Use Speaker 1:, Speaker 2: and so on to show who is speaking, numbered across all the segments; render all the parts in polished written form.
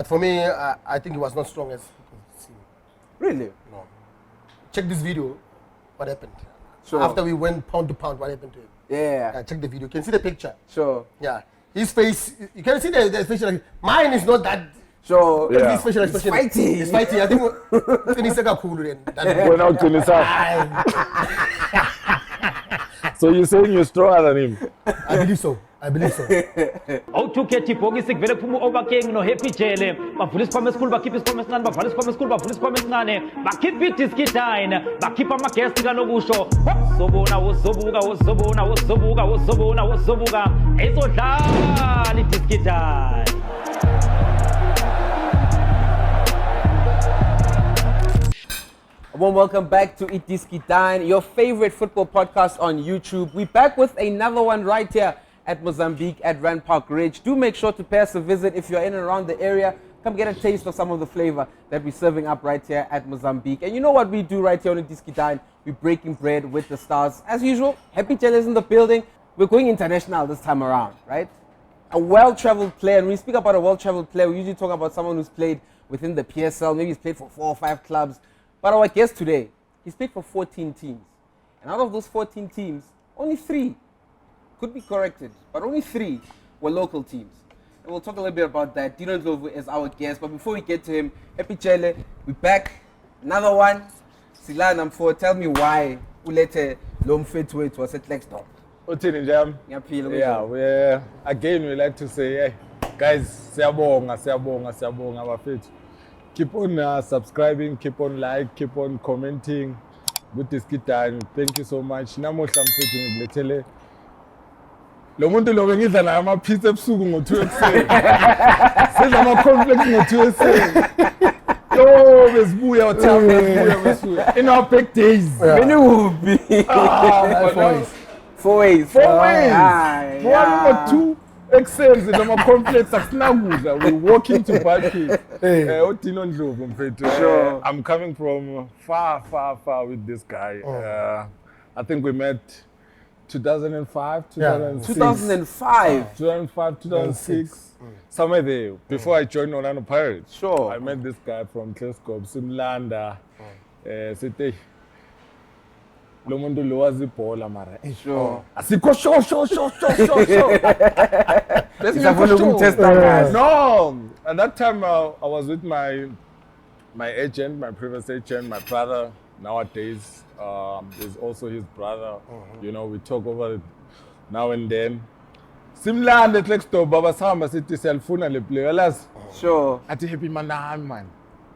Speaker 1: for me, I think it was not strong as seen.
Speaker 2: Really?
Speaker 1: No. Check this video. What happened?
Speaker 2: Sure.
Speaker 1: After we went pound to pound, what happened to him?
Speaker 2: Yeah.
Speaker 1: Check the video. You can see the picture.
Speaker 2: Sure.
Speaker 1: Yeah. His face, you can see the facial. Mine is not that.
Speaker 2: Sure.
Speaker 1: Yeah. His facial expression.
Speaker 2: It's fighting.
Speaker 1: I think it's cool then.
Speaker 3: Going out to So you're saying you're stronger than him?
Speaker 1: I believe so.
Speaker 4: Awuthukhethe ibhokisi kuvele kuphuma OB.KNOWS no Happy Jele bavula isikhwama esikhulu bakhipha isikhwama esincane bavala isikhwama esikhulu bavula isikhwama esincane bakhipha iDiski Dine bakhipha amagesti kanokusho sobona wozobuka ezodlala iDiski Dine.
Speaker 2: Well, welcome back to iDiski Dine, your favorite football podcast on YouTube. We're back with another one right here at Mozambique at Rand Park Ridge. Do make sure to pay us a visit if you're in and around the area. Come get a taste of some of the flavor that we're serving up right here at Mozambique. And you know what we do right here on iDiski Dine? We're breaking bread with the stars. As usual, Happy Jele is in the building. We're going international this time around, right? A well-traveled player. And when we speak about a well-traveled player, we usually talk about someone who's played within the PSL. Maybe he's played for 4 or 5 clubs. But our guest today, he's played for 14 teams. And out of those 14 teams, only 3 could be corrected, but only 3 were local teams. And we'll talk a little bit about that. Dino Ndlovu is our guest. But before we get to him, Happy Jele, we're back. Another one. Sila Namfo, tell me why ulete Lomfetwe was at Klerksdorp.
Speaker 3: Yeah, again we like to say, hey, guys, siyabonga bafethu. Keep on subscribing, keep on like, keep on commenting. Good iDiski Dine. Thank you so much. Namuhla mfethu ngilethele lo muntu lo bengidla naye ama pizza ebusuku ngo2 ekseni. Sidla ama cornflakes ngo2 ekseni. Yo, besibuya wathamba in our big days.
Speaker 2: Many will be 4 ways.
Speaker 3: 4 ways. 2 exams in my complex asinakudla. We walking to party. Dino Ndlovu mfethu.
Speaker 2: Sure.
Speaker 3: I'm coming from far with this guy. I think we met 2005, 2006. 2006. Somewhere there. Before I joined Orlando Pirates.
Speaker 2: Sure.
Speaker 3: I met this guy from Klerksdorp, Simlanda. Sithe lo muntu lo wazi ibhola mara
Speaker 2: Sure.
Speaker 3: asikho sure no, at that time I was with my agent, my previous agent, my brother nowadays is also his brother. You know, we talk over it now and then. Simlanda Klerksdorp baba sahamba sithi siyalifuna le player las.
Speaker 2: Sure.
Speaker 3: Athi happy man.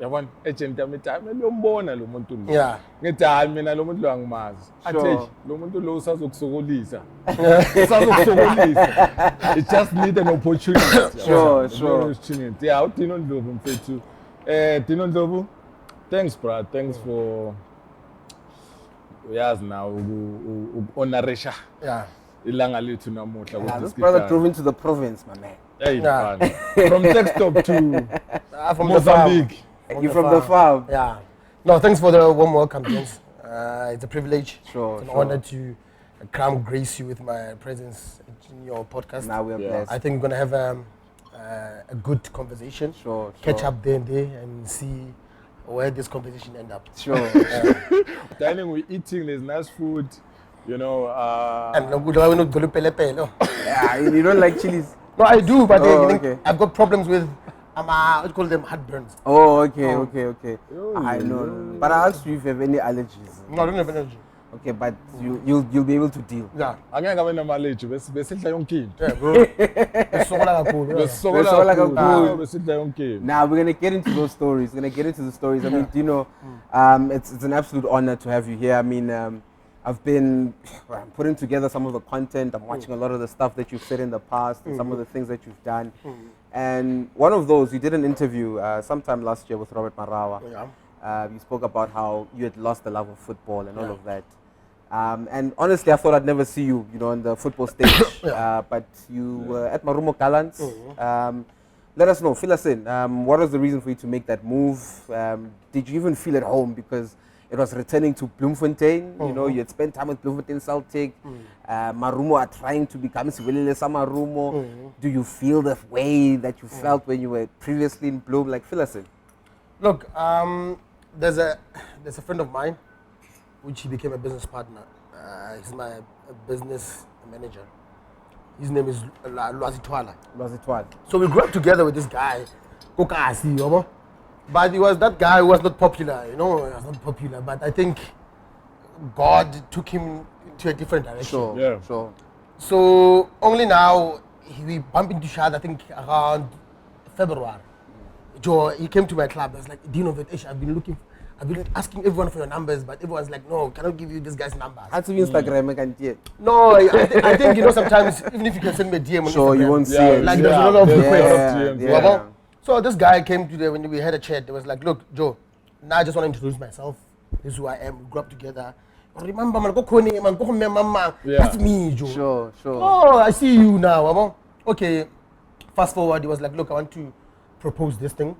Speaker 3: Yabona agent yami time lombona lo muntu lo.
Speaker 1: Yeah.
Speaker 3: Ngithi hayi mina lo muntu lo angimazi. Athi
Speaker 2: Sure.
Speaker 3: lo muntu lo usazokusokolisa. It just need an opportunity.
Speaker 2: Sure.
Speaker 3: Yeah, Dino Ndlovu mfethu. Dino Ndlovu, thanks bro. Thanks for uyazi now honorisha.
Speaker 1: Yeah.
Speaker 3: Ilanga lethu namuhla
Speaker 2: This
Speaker 3: kuDiski
Speaker 2: brother
Speaker 3: Dine.
Speaker 2: drove into the province, my man.
Speaker 3: Hey,
Speaker 1: Yeah.
Speaker 3: man. From Klerksdorp to
Speaker 1: From
Speaker 3: Mozambique.
Speaker 2: You from the farm?
Speaker 1: Yeah. No, thanks for the warm welcome, gents. It's a privilege.
Speaker 2: Sure,
Speaker 1: It's an
Speaker 2: sure.
Speaker 1: honor to grace you with my presence in your podcast.
Speaker 2: Now we're blessed.
Speaker 1: I think we're going to have a good conversation.
Speaker 2: Sure.
Speaker 1: Catch up there and there and see where this conversation end up.
Speaker 2: Sure.
Speaker 3: Dining, we're eating, there's nice food, you know.
Speaker 1: And no good, I don't go to pele.
Speaker 2: Yeah, you don't like chilies?
Speaker 1: No, I do, but
Speaker 2: Okay.
Speaker 1: I've got problems with what do you call them, heartburns.
Speaker 2: Oh, okay. I know.
Speaker 3: Oh.
Speaker 2: But I asked you if you have any allergies.
Speaker 1: No, I don't have energy.
Speaker 2: Okay, but you'll be able to deal.
Speaker 1: Yeah.
Speaker 3: Angeke abe namaleji besidla yonke into.
Speaker 1: Yeah, bro. Besokola kakhulu.
Speaker 2: Besokola kakhulu.
Speaker 3: Besidla yonke into.
Speaker 2: Now we're gonna get into those stories. I mean, Dino, it's an absolute honor to have you here. I mean, I'm putting together some of the content. I'm watching a lot of the stuff that you've said in the past and some of the things that you've done. And one of those, you did an interview sometime last year with Robert Marawa.
Speaker 1: Yeah.
Speaker 2: You spoke about how you had lost the love of football and all of that. And honestly, I thought I'd never see you, on the football stage. But you were at Marumo Gallants. Let us know, fill us in. What was the reason for you to make that move? Did you even feel at home? Because it was returning to Bloemfontein. You know, you had spent time with Bloemfontein Celtic. Marumo are trying to become Siwelele Marumo. Do you feel the way that you felt when you were previously in Bloem? Like, fill us in.
Speaker 1: Look, there's a friend of mine, which he became a business partner. He's my business manager. His name is Lwazitwala. So we grew up together with this guy, Kokasi, but he was that guy who was not popular, you know, he was not popular, but I think God took him to a different direction.
Speaker 2: Sure.
Speaker 1: So only now we bump into each other, I think around February. Joe, he came to my club. I was like, Dino, I've been asking everyone for your numbers, but everyone's like, no, cannot give you this guy's numbers.
Speaker 2: How to Instagram, I can't get.
Speaker 1: No, I think, you know, sometimes even if you can send me a DM on Instagram,
Speaker 2: you won't see it.
Speaker 1: Like there's a lot of
Speaker 2: requests.
Speaker 1: So this guy came to when we had a chat. It was like, look, Joe, now I just want to introduce myself. This is who I am. We grew up together. Remember, that's me, Joe.
Speaker 2: Sure.
Speaker 1: Oh, I see you now. Okay, fast forward. He was like, look, I want to propose this thing.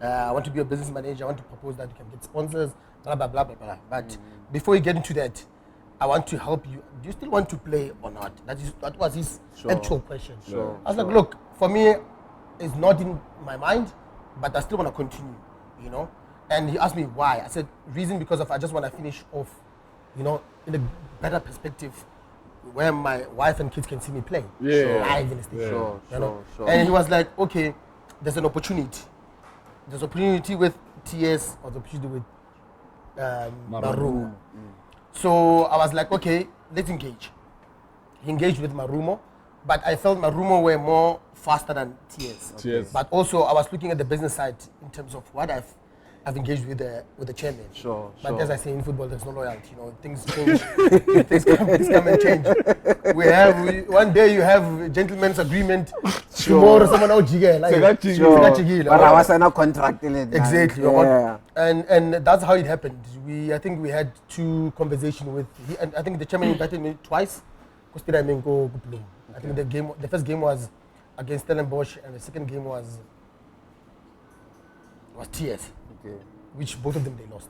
Speaker 1: I want to be a business manager. I want to propose that you can get sponsors, blah, blah, blah, blah, blah. But before you get into that, I want to help you. Do you still want to play or not? That was his actual question. I was like, look, for me, it's not in my mind, but I still want to continue, you know? And he asked me why. I said, reason because I just want to finish off, you know, in a better perspective where my wife and kids can see me play. Live in the station. Sure. And he was like, okay, there's an opportunity. There's opportunity with TS or the opportunity with Marumo. So I was like, okay, let's engage. He engaged with Marumo, but I felt Marumo were more faster than TS. But also I was looking at the business side in terms of what I've engaged with the chairman. But as I say in football, there's no loyalty. You know, things change. things come and change. One day you have a gentleman's agreement. Tomorrow someone out jiggle. But
Speaker 2: I was not contracting it.
Speaker 1: Exactly. And that's how it happened. I think we had 2 conversations with. And I think the chairman invited me twice. I think the first game was against Stellenbosch, and the second game was TS. Which both of them they lost.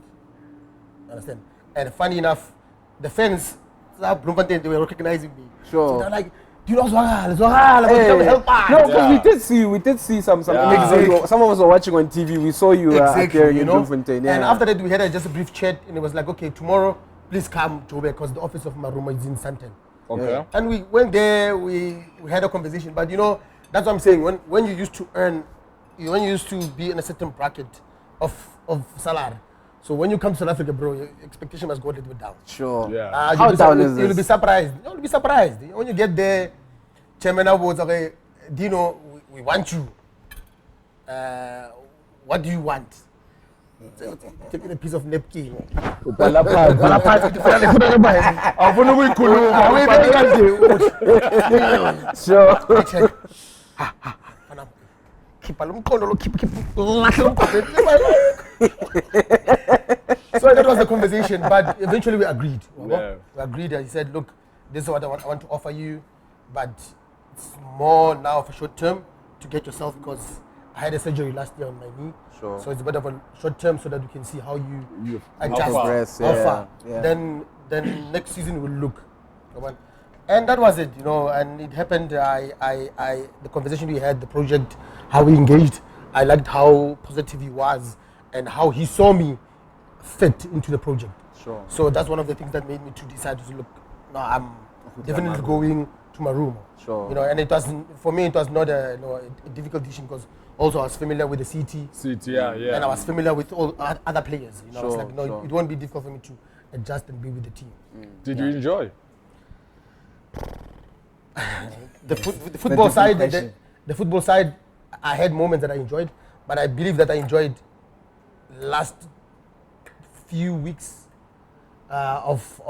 Speaker 1: Understand? And funny enough, the fans, Bloemfontein, they were recognizing me. So they're like, do you know help us?
Speaker 2: No, because we did see some some of us were watching on TV. We saw you appearing in Bloemfontein.
Speaker 1: And after that, we had just a brief chat, and it was like, okay, tomorrow, please come to Joburg because the office of Marumo is in Santon.
Speaker 3: Okay.
Speaker 1: And we went there, we had a conversation. But you know, that's what I'm saying. When you used to earn, when you used to be in a certain bracket of salary. So when you come to South Africa, bro, your expectation must go a little bit down.
Speaker 2: How down is this?
Speaker 1: You'll be surprised. You'll be surprised. When you get there, Chairman Awards, okay, Dino, we want you. What do you want? Taking a piece of napkin. So that was the conversation, but eventually we agreed. We agreed and he said, look, this is what I want to offer you, but it's more now for short term to get yourself, because I had a surgery last year on my knee. So it's a bit of a short term so that you can see how you adjust, how far. Then next season we'll look. And that was it, you know, and it happened. The conversation we had, the project, how we engaged, I liked how positive he was and how he saw me fit into the project. So that's one of the things that made me to decide to look, no, I'm definitely going to Marumo. You know, and it wasn't, for me, it was not a difficult decision because also I was familiar with the CT. And I was familiar with all other players. You know, I was like, no, it won't be difficult for me to adjust and be with the team.
Speaker 3: Did you enjoy?
Speaker 1: The football side, the football side, I had moments that I enjoyed, but I believe that I enjoyed last few weeks of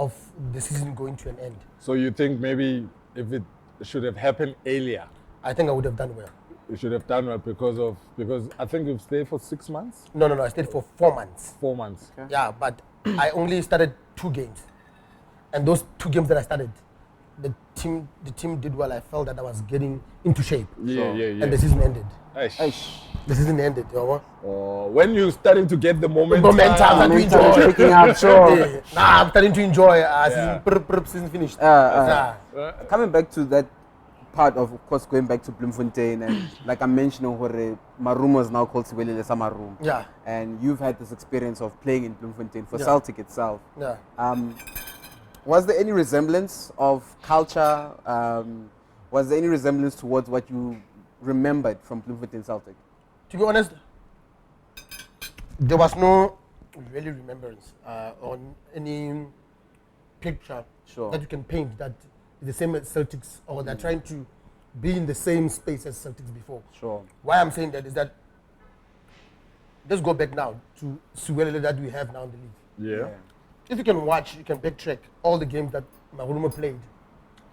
Speaker 1: the season going to an end.
Speaker 3: So you think maybe if it should have happened earlier?
Speaker 1: I think I would have done well.
Speaker 3: You should have done well because I think you've stayed for 6 months?
Speaker 1: No, I stayed for 4 months.
Speaker 3: 4 months.
Speaker 1: Okay. Yeah, but I only started 2 games. And those 2 games that I started, the the team did well. I felt that I was getting into shape.
Speaker 3: Yeah.
Speaker 1: And the season ended.
Speaker 3: Aish.
Speaker 1: The season ended, you know.
Speaker 3: When you starting to get the momentum,
Speaker 1: I'm enjoy.
Speaker 2: Picking up, sure.
Speaker 1: Yeah. Nah, I'm starting to enjoy. Season finished.
Speaker 2: Coming back to that part of course, going back to Bloemfontein, and like I mentioned, Marumo is now called Sibelele Marumo.
Speaker 1: Yeah.
Speaker 2: And you've had this experience of playing in Bloemfontein for Celtic itself.
Speaker 1: Yeah.
Speaker 2: Was there any resemblance of culture? Was there any resemblance towards what you remembered from Bloemfontein Celtic?
Speaker 1: To be honest, there was no really remembrance on any picture that you can paint that is the same as Celtics, or they're trying to be in the same space as Celtics before.
Speaker 2: Sure.
Speaker 1: Why I'm saying that is that let's go back now to Suwelele that we have now in the league.
Speaker 3: Yeah.
Speaker 1: If you can watch, you can backtrack all the games that Marumo played.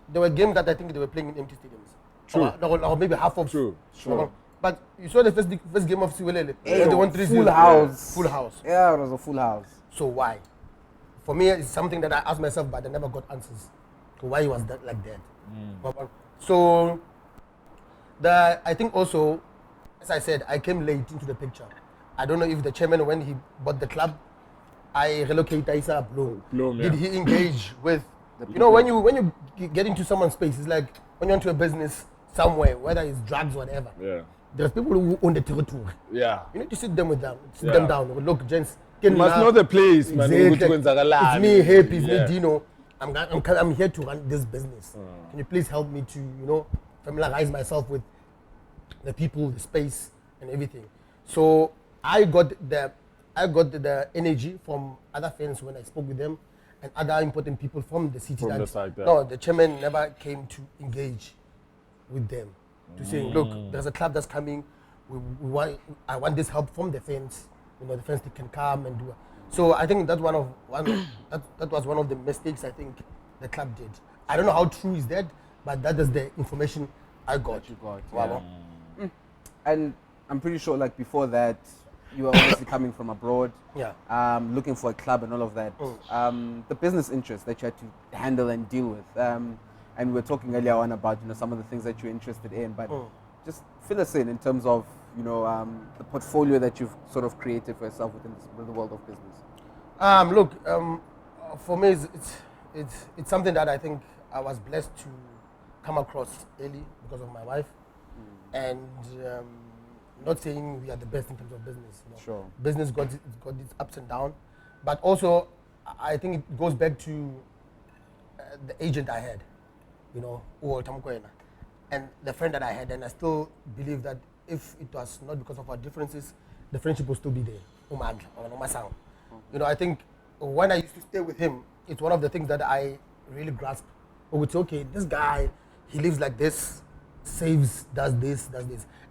Speaker 1: There were games that I think they were playing in empty stadiums.
Speaker 3: True.
Speaker 1: Or maybe half of.
Speaker 3: True.
Speaker 1: But you saw the first game of Suwelele. They won 3-0.
Speaker 2: Full house.
Speaker 1: Full house.
Speaker 2: Yeah, it was a full house.
Speaker 1: So why? For me, it's something that I asked myself, but I never got answers. So why he was that like that? So I think also, as I said, I came late into the picture. I don't know if the chairman, when he bought the club, I relocated Isa Bloom. Did he engage with, you know, when you get into someone's space, it's like when you're into a business somewhere, whether it's drugs or whatever.
Speaker 3: Yeah.
Speaker 1: There's people who own the territory.
Speaker 3: Yeah.
Speaker 1: You need to sit them with them, them down. Look, gents,
Speaker 3: you must know the place, man.
Speaker 1: Exactly. It's me, Happy, it's me, Dino. I'm here to run this business. Can you please help me to, you know, familiarize myself with the people, the space, and everything. So I got the energy from other fans when I spoke with them, and other important people from the city.
Speaker 3: From the side, yeah.
Speaker 1: No, the chairman never came to engage with them, to say, look, there's a club that's coming. I want this help from the fans. You know, the fans can come and do. So I think that that was one of the mistakes I think the club did. I don't know how true is that, but that is the information I got.
Speaker 2: Wow. And I'm pretty sure, like before that, you were obviously coming from abroad, looking for a club and all of that. The business interests that you had to handle and deal with, and we were talking earlier on about, you know, some of the things that you're interested in, but just fill us in terms of, you know, the portfolio that you've sort of created for yourself within the world of business.
Speaker 1: Look, for me, it's something that I think I was blessed to come across early because of my wife, and not saying we are the best in terms of business. You know.
Speaker 2: Sure.
Speaker 1: Business got its ups and downs, but also I think it goes back to the agent I had, you know, and the friend that I had, and I still believe that if it was not because of our differences, the friendship will still be there. You know, I think when I used to stay with him, it's one of the things that I really grasped. Oh, it's okay, this guy, he lives like this, saves, does this.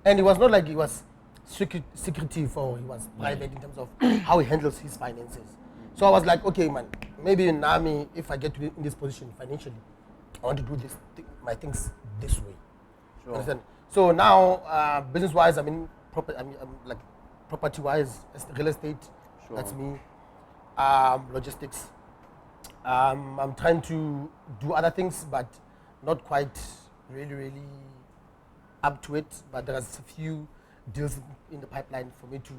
Speaker 1: And it was not like he was secretive or he was private in terms of how he handles his finances. So I was like, okay, man, maybe in Nami, if I get to in this position financially, I want to do my things this way. Sure. Understand? So now, business-wise, I'm like property-wise, real estate. Sure. That's me. Logistics. I'm trying to do other things, but not quite really up to it. But there's a few deals in the pipeline for me to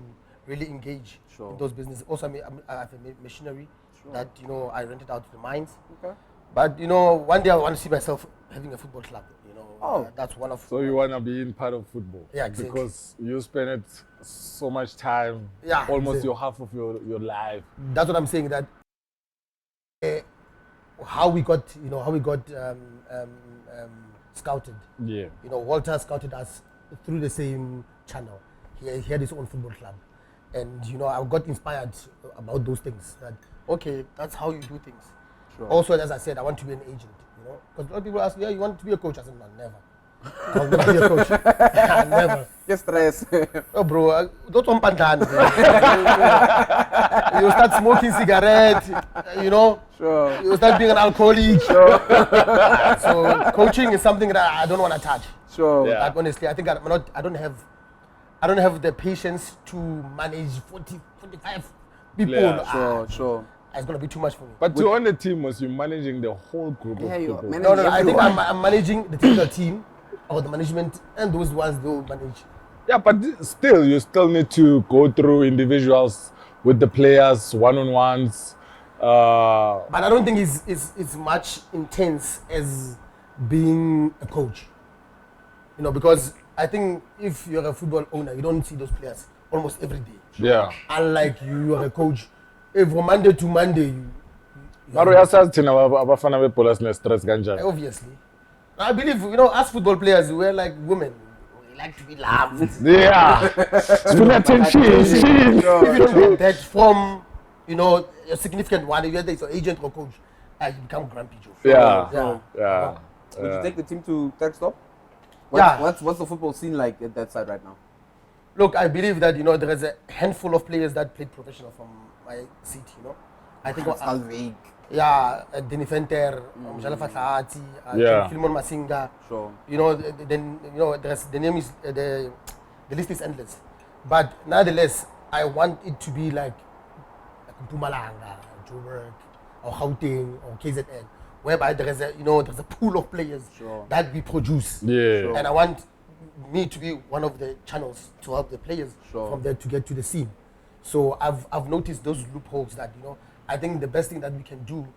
Speaker 1: really engage in those businesses. Also, I have a machinery that, you know, I rented out to the mines. Okay. But, you know, one day I want to see myself having a football club. You know, that's one of.
Speaker 3: So you want to be in part of football?
Speaker 1: Yeah, exactly.
Speaker 3: Because you spend so much time, almost your half of your life.
Speaker 1: That's what I'm saying. That how we got scouted. Yeah. You know, Walter scouted us through the same channel. He had his own football club, and you know, I got inspired about those things. That okay, that's how you do things. Sure. Also, as I said, I want to be an agent. You know, because a lot of people ask, you want to be a coach? I said, no, never. I'll never be a coach. Never.
Speaker 2: Just stress.
Speaker 1: Oh, bro, don't want pandan. You start smoking cigarette. You know. Sure. You start being an alcoholic. Sure. So coaching is something that I don't want to touch.
Speaker 2: Sure.
Speaker 1: Yeah. Like, honestly, I think I don't have the patience to manage 40, 45 people.
Speaker 2: Sure.
Speaker 1: it's going to be too much for me.
Speaker 3: But to own a team was you managing the whole group of people.
Speaker 1: No, I think I'm managing the technical team or the management, and those ones they'll manage.
Speaker 3: Yeah, but still, you still need to go through individuals with the players, one-on-ones.
Speaker 1: But I don't think it's much intense as being a coach. You know, because I think if you're a football owner, you don't see those players almost every day.
Speaker 3: Yeah.
Speaker 1: Unlike you are a coach, from Monday to Monday,
Speaker 3: Obviously.
Speaker 1: I believe, you know, us football players, we're like women. We like to be loved.
Speaker 3: Yeah. Full attention.
Speaker 1: If you don't get that from, you know, a significant one, whether it's your agent or coach, you become grumpy, Joe.
Speaker 3: Yeah.
Speaker 2: Would you take the team to Klerksdorp?
Speaker 1: Yeah.
Speaker 2: What's the football scene like at that side right now?
Speaker 1: Look, I believe that, you know, there is a handful of players that played professional from my seat, you know. I think
Speaker 2: Alvig.
Speaker 1: Yeah, Dino Ndlovu, Philemon Masinga.
Speaker 2: Sure.
Speaker 1: You know, then you know, the name is the list is endless. But nonetheless, I want it to be like Mpumalanga, Joburg, or Gauteng, or KZN, whereby there's a pool of players that we produce.
Speaker 3: Yeah.
Speaker 2: Sure.
Speaker 1: And I want me to be one of the channels to help the players from there to get to the scene. So I've noticed those loopholes that, you know, I think the best thing that we can do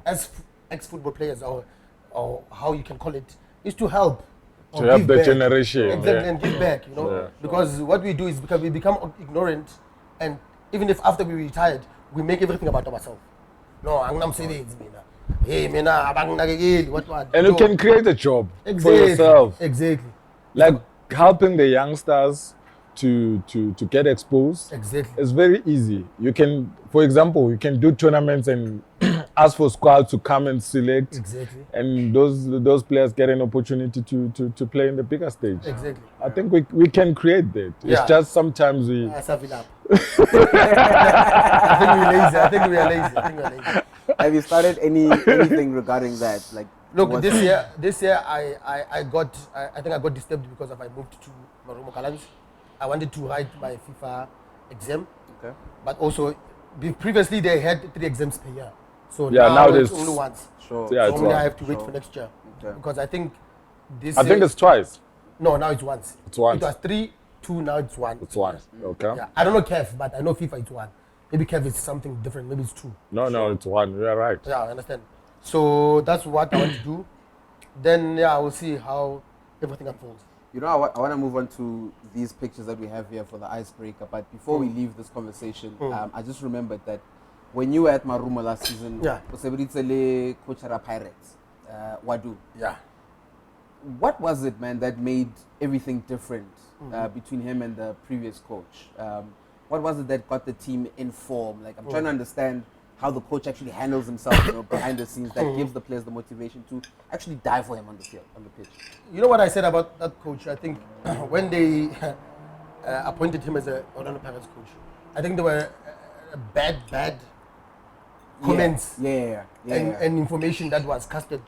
Speaker 1: as ex-football players, or how you can call it, is to help.
Speaker 3: To help the generation.
Speaker 1: Exactly, and give back, you know.
Speaker 3: Yeah.
Speaker 1: Because what we do is because we become ignorant, and even if after we retired, we make everything about ourselves. No, I'm not saying it's me. Hey, what?
Speaker 3: And you can create a job for yourself.
Speaker 1: Exactly.
Speaker 3: Like helping the youngsters to get exposed.
Speaker 1: Exactly.
Speaker 3: It's very easy. You can, for example, you can do tournaments and ask for squads to come and select.
Speaker 1: Exactly.
Speaker 3: And those players get an opportunity to play in the bigger stage.
Speaker 1: Exactly.
Speaker 3: I think we can create that. It's just sometimes we...
Speaker 1: I think we are lazy.
Speaker 2: Have you started anything regarding that? Like,
Speaker 1: look, this year I got disturbed because I moved to Marumo Gallants. I wanted to write my FIFA exam. Okay. But also, previously they had 3 exams per year. So now it's only once.
Speaker 2: Sure.
Speaker 3: Yeah,
Speaker 1: so only I have to wait for next year.
Speaker 2: Okay.
Speaker 1: Because I think this
Speaker 3: I think it's twice.
Speaker 1: No, now it's once.
Speaker 3: It's once.
Speaker 1: It was 3, 2, now it's 1.
Speaker 3: It's one. Okay.
Speaker 1: Yeah. I don't know CAF, but I know FIFA it's 1. Maybe CAF is something different. Maybe it's 2.
Speaker 3: No, it's one. You're right.
Speaker 1: Yeah, I understand. So that's what I want to do. Then I will see how everything unfolds.
Speaker 2: You know, I want to move on to these pictures that we have here for the icebreaker. But before we leave this conversation, I just remembered that when you were at Marumo last season, Kochara Pirates, Wadu.
Speaker 1: Yeah.
Speaker 2: What was it, man, that made everything different between him and the previous coach? What was it that got the team in form? Like, I'm trying to understand how the coach actually handles himself, you know, behind the scenes, that gives the players the motivation to actually die for him on the field, on the pitch.
Speaker 1: You know what I said about that coach? I think when they appointed him as a Orlando Pirates coach, I think there were bad comments and information that was casted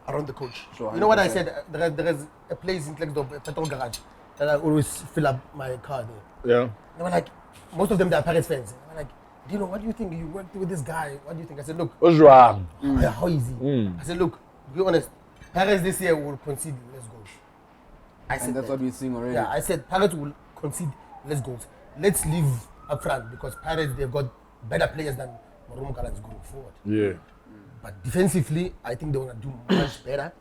Speaker 1: around the coach.
Speaker 2: Sure,
Speaker 1: you know what I said? There is a place in Klerksdorp, a petrol garage, that I always fill up my car there.
Speaker 3: Yeah.
Speaker 1: They were like, most of them they are Pirates fans. They were like, Dino, what do you think? You worked with this guy. What do you think? I said, look. How is he? I said, look, to be honest, Pirates this year will concede less goals. I said
Speaker 2: that's what we're seeing already.
Speaker 1: Yeah, I said Pirates will concede less goals. Let's leave up front because Pirates, they've got better players than Marumo Gallants going forward.
Speaker 3: Yeah.
Speaker 1: But defensively, I think they want to do much better.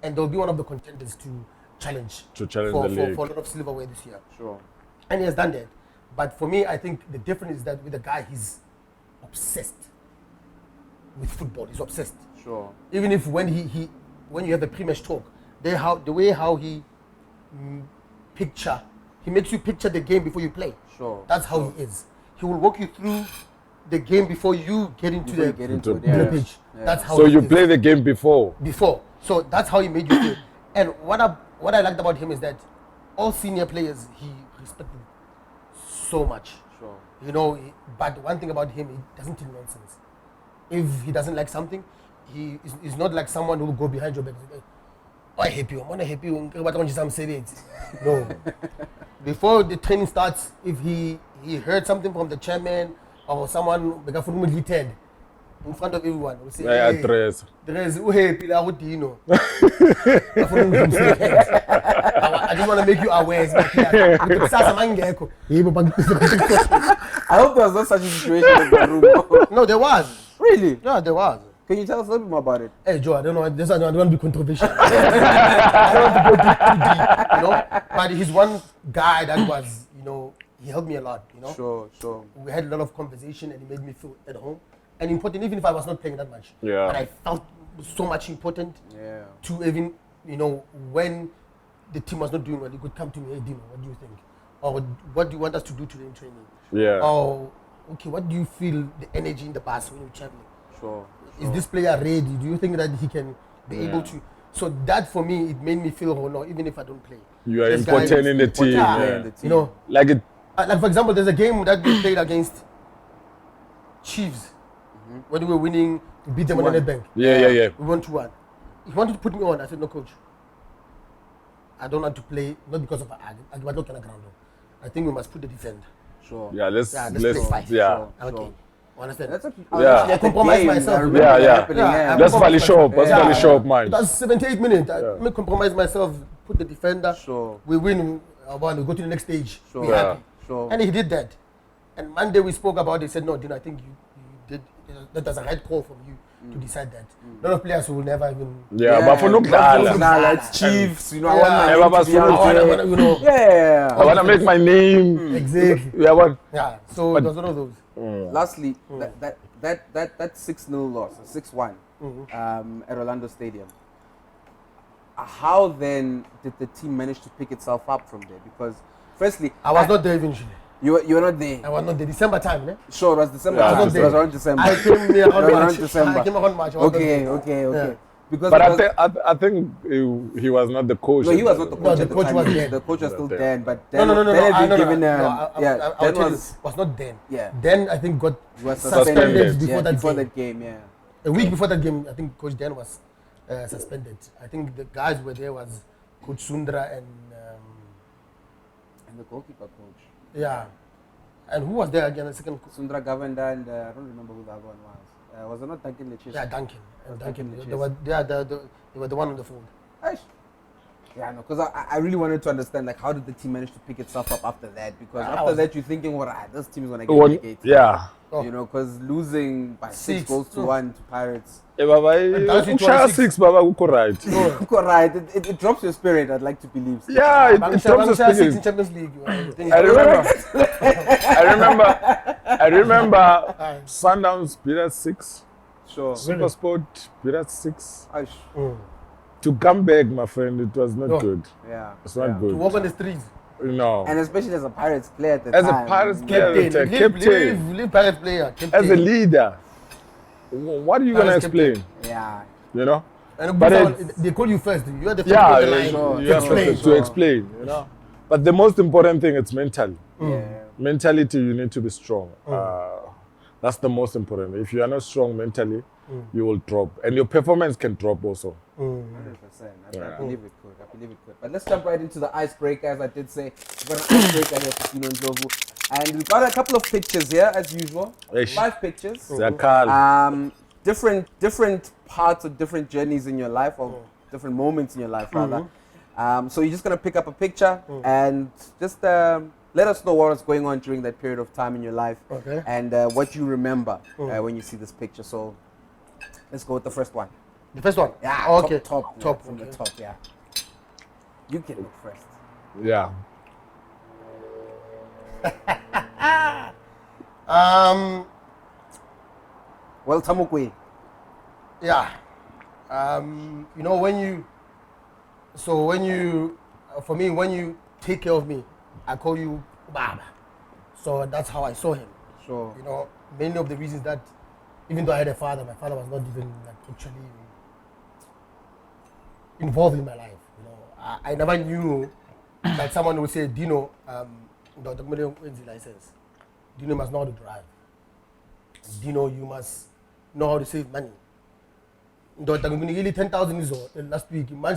Speaker 1: And they'll be one of the contenders to challenge
Speaker 3: the
Speaker 1: for
Speaker 3: league.
Speaker 1: For a lot of silverware this year.
Speaker 2: Sure.
Speaker 1: And he has done that. But for me, I think the difference is that with the guy, he's obsessed with football. He's obsessed.
Speaker 2: Sure.
Speaker 1: Even if when you have the pre-match talk, the way how he he makes you picture the game before you play.
Speaker 2: Sure.
Speaker 1: That's how he is. He will walk you through the game before you get into the pitch.
Speaker 2: Yeah.
Speaker 1: That's how.
Speaker 3: So you play the game before.
Speaker 1: So that's how he made you feel. And what I liked about him is that all senior players he respected so much.
Speaker 2: Sure.
Speaker 1: You know, but one thing about him, he doesn't take nonsense. If he doesn't like something, he is not like someone who will go behind your back and say, oh, I help you, I want to help you. No. Before the training starts, if he heard something from the chairman, or someone bekafuna 10 in front of everyone will say,
Speaker 3: Yeah,
Speaker 1: hey,
Speaker 3: dress.
Speaker 1: dress, happy la Dino. I just want to make you aware.
Speaker 2: I hope there was not such a situation in Marumo.
Speaker 1: No, there was.
Speaker 2: Really?
Speaker 1: Yeah, there was.
Speaker 2: Can you tell us a little bit more about it?
Speaker 1: Hey Joe, I don't know. I don't want to be controversial. I don't want to go too deep, you know. But he's one guy that was, you know, he helped me a lot, you know.
Speaker 2: Sure.
Speaker 1: We had a lot of conversation, and he made me feel at home and important, even if I was not playing that much.
Speaker 3: Yeah.
Speaker 1: But I felt so much important.
Speaker 2: Yeah.
Speaker 1: To even, you know, when the team was not doing well, he could come to me, hey Dino, what do you think? Or what do you want us to do today in training?
Speaker 3: Yeah.
Speaker 1: Or okay, what do you feel the energy in the bus when you're traveling?
Speaker 2: Sure.
Speaker 1: Is this player ready? Do you think that he can be able to? So that for me, it made me feel, oh no, even if I don't play.
Speaker 3: You are
Speaker 1: this guy
Speaker 3: important
Speaker 1: is
Speaker 3: in the team.
Speaker 1: important.
Speaker 3: Yeah.
Speaker 2: In the team.
Speaker 1: You know,
Speaker 3: Like it.
Speaker 1: like for example, there's a game that we played against Chiefs. When we were winning, we beat them on the net bank.
Speaker 3: Yeah.
Speaker 1: We won 2-1. He wanted to put me on. I said, no, coach. I don't want to play, not because of I was not on the ground. I think we must put the defender.
Speaker 2: Sure.
Speaker 3: Yeah, let's
Speaker 1: play 5.
Speaker 3: yeah.
Speaker 1: Okay. Understand?
Speaker 2: That's a,
Speaker 3: Yeah.
Speaker 1: I compromise myself.
Speaker 3: Yeah. Let's valley shop. Let's valley shop, man.
Speaker 1: That's 78 minutes. I compromise myself, put the defender.
Speaker 2: Sure.
Speaker 1: We win. We go to the next stage.
Speaker 2: Sure.
Speaker 1: We're happy.
Speaker 2: Sure.
Speaker 1: And he did that. And Monday we spoke about it. He said, no, Dino, I think you did. That was a right call from you to decide that. A lot of players will never even.
Speaker 3: Yeah, but for no
Speaker 2: it's Chiefs, you know, I
Speaker 1: Yeah.
Speaker 2: want my name to be out there.
Speaker 1: You know.
Speaker 2: Yeah.
Speaker 3: I want to make my name.
Speaker 1: Exactly.
Speaker 3: Yeah, but
Speaker 1: Yeah. So it was one of those.
Speaker 2: Lastly, that 6-0 loss, 6-1 at Orlando Stadium. How then did the team manage to pick itself up from there? Because firstly,
Speaker 1: I was not there eventually.
Speaker 2: You were not there.
Speaker 1: I was not there. December time, ne?
Speaker 2: Sure, it was December.
Speaker 3: Yeah,
Speaker 2: time.
Speaker 1: I was not
Speaker 2: It was
Speaker 1: there.
Speaker 2: around December.
Speaker 1: I came here on
Speaker 2: Around
Speaker 1: March.
Speaker 2: December.
Speaker 1: I came around March. I was not
Speaker 2: Okay.
Speaker 1: there. Yeah.
Speaker 2: Because
Speaker 3: but
Speaker 2: it was-
Speaker 3: I think he was not the coach.
Speaker 2: no, he was not the coach.
Speaker 1: No, the
Speaker 2: at the
Speaker 1: coach
Speaker 2: time.
Speaker 1: was Dan.
Speaker 2: The coach was still
Speaker 3: Dan.
Speaker 2: Dan, but
Speaker 1: No.
Speaker 2: Dan had been given.
Speaker 1: I'll
Speaker 2: Dan
Speaker 1: tell you, was not then.
Speaker 2: Yeah.
Speaker 1: Then I think got
Speaker 2: was
Speaker 1: suspended
Speaker 2: yeah,
Speaker 1: before that
Speaker 2: game.
Speaker 1: game.
Speaker 2: Yeah.
Speaker 1: A week before that game, I think Coach Dan was suspended. I think the guys were there was Coach Sundra and
Speaker 2: And the goalkeeper coach.
Speaker 1: yeah, and who was there again? The second
Speaker 2: Sundra Govender and I don't remember who the other one was. Was it not Duncan Leches?
Speaker 1: yeah, Duncan. And Duncan.
Speaker 2: Duncan
Speaker 1: They were they were the one on the phone.
Speaker 2: Yeah, no, because I really wanted to understand, like, how did the team manage to pick itself up after that? Because
Speaker 1: I
Speaker 2: after
Speaker 1: was-
Speaker 2: that, you're thinking, all right, this team is going to get relegated.
Speaker 3: Yeah.
Speaker 1: Oh.
Speaker 2: You know, because losing by 6
Speaker 1: 6.
Speaker 2: goals to 1 to Pirates.
Speaker 3: Baba,
Speaker 1: you
Speaker 3: share
Speaker 1: 26.
Speaker 3: 6, Baba, uko right.
Speaker 2: You're right, it drops your spirit, I'd like to believe.
Speaker 3: Yeah, it
Speaker 1: Bangladesh
Speaker 3: drops the
Speaker 1: 6
Speaker 3: spirit.
Speaker 1: in Champions League.
Speaker 3: I remember Sundowns beat us 6.
Speaker 2: Sure.
Speaker 3: Super Sport beat us 6.
Speaker 2: Aish.
Speaker 3: To come back, my friend, it was not
Speaker 1: No.
Speaker 3: good.
Speaker 2: Yeah.
Speaker 3: It's not
Speaker 1: To
Speaker 3: good.
Speaker 1: walk on the streets.
Speaker 3: No.
Speaker 2: And especially as a Pirates player at the
Speaker 3: As a
Speaker 2: time.
Speaker 3: Pirates player,
Speaker 1: Captain. Leave Pirates player. Captain.
Speaker 3: as a leader, what are you going to
Speaker 1: Pirates captain.
Speaker 3: explain?
Speaker 2: Yeah.
Speaker 3: You know?
Speaker 1: And
Speaker 3: But
Speaker 1: they call you first. You are the first
Speaker 3: Yeah,
Speaker 1: on the line
Speaker 2: sure.
Speaker 3: you
Speaker 1: to
Speaker 3: have
Speaker 1: explain.
Speaker 3: to explain, you know. But the most important thing is mental.
Speaker 2: Yeah.
Speaker 3: Mentality, you need to be strong. That's the most important. If you are not strong mentally, you will drop. And your performance can drop also.
Speaker 2: 100%. I believe it could. But let's jump right into the icebreaker, as I did say. We've got an icebreaker here for Dino Ndlovu. And we've got a couple of pictures here, as usual.
Speaker 3: Eish.
Speaker 2: 5 pictures.
Speaker 3: Zakal.
Speaker 2: Different parts of different journeys in your life, or different moments in your life, rather. So you're just going to pick up a picture and just let us know what was going on during that period of time in your life.
Speaker 1: Okay.
Speaker 2: And what you remember when you see this picture. So let's go with the first one.
Speaker 1: The first one.
Speaker 2: Yeah,
Speaker 1: Okay.
Speaker 2: top from the top, yeah. You can look first.
Speaker 3: Yeah.
Speaker 2: Well, Tamukwe.
Speaker 1: Yeah. You know, when you take care of me, I call you Baba. So that's how I saw him.
Speaker 2: Sure.
Speaker 1: You know, many of the reasons that, even though I had a father, my father was not even like actually involved in my life. You know, I never knew that someone would say, Dino, the license. Dino must know how to drive. Dino, you must know how to save money. Really 10,000 is last week.
Speaker 3: Yeah.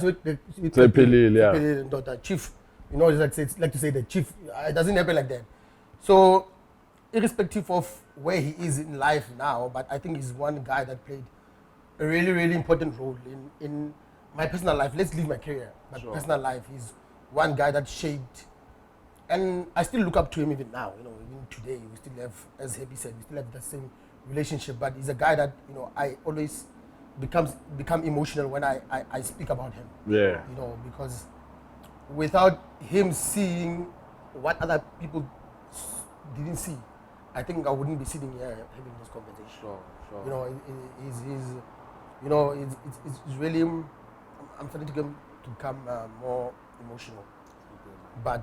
Speaker 1: Chief, you know, it's like to say the chief. It doesn't happen like that. So irrespective of where he is in life now, but I think he's one guy that played a really, really important role in my personal life. Let's leave my career, but personal life, he's one guy that shaped, and I still look up to him even now. You know, even today, we still have, as Happy said, we still have the same relationship. But he's a guy that, you know, I always become emotional when I speak about him.
Speaker 3: Yeah.
Speaker 1: You know, because without him seeing what other people didn't see, I think I wouldn't be sitting here having this conversation.
Speaker 2: Sure.
Speaker 1: You know, he's you know, it's really, I'm starting to become more emotional. But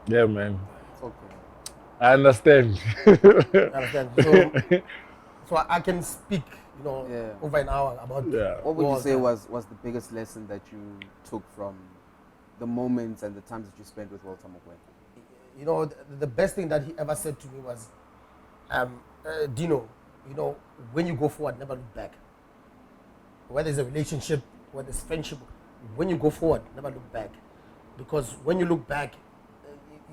Speaker 3: yeah, man.
Speaker 2: It's okay.
Speaker 3: I understand.
Speaker 1: So I can speak, you know, over an hour about.
Speaker 3: Yeah.
Speaker 2: What would you say was the biggest lesson that you took from the moments and the times that you spent with Walter Mokwena?
Speaker 1: You know, the best thing that he ever said to me was, Dino, you know, when you go forward, never look back. Whether it's a relationship, whether it's friendship, when you go forward, never look back. Because when you look back,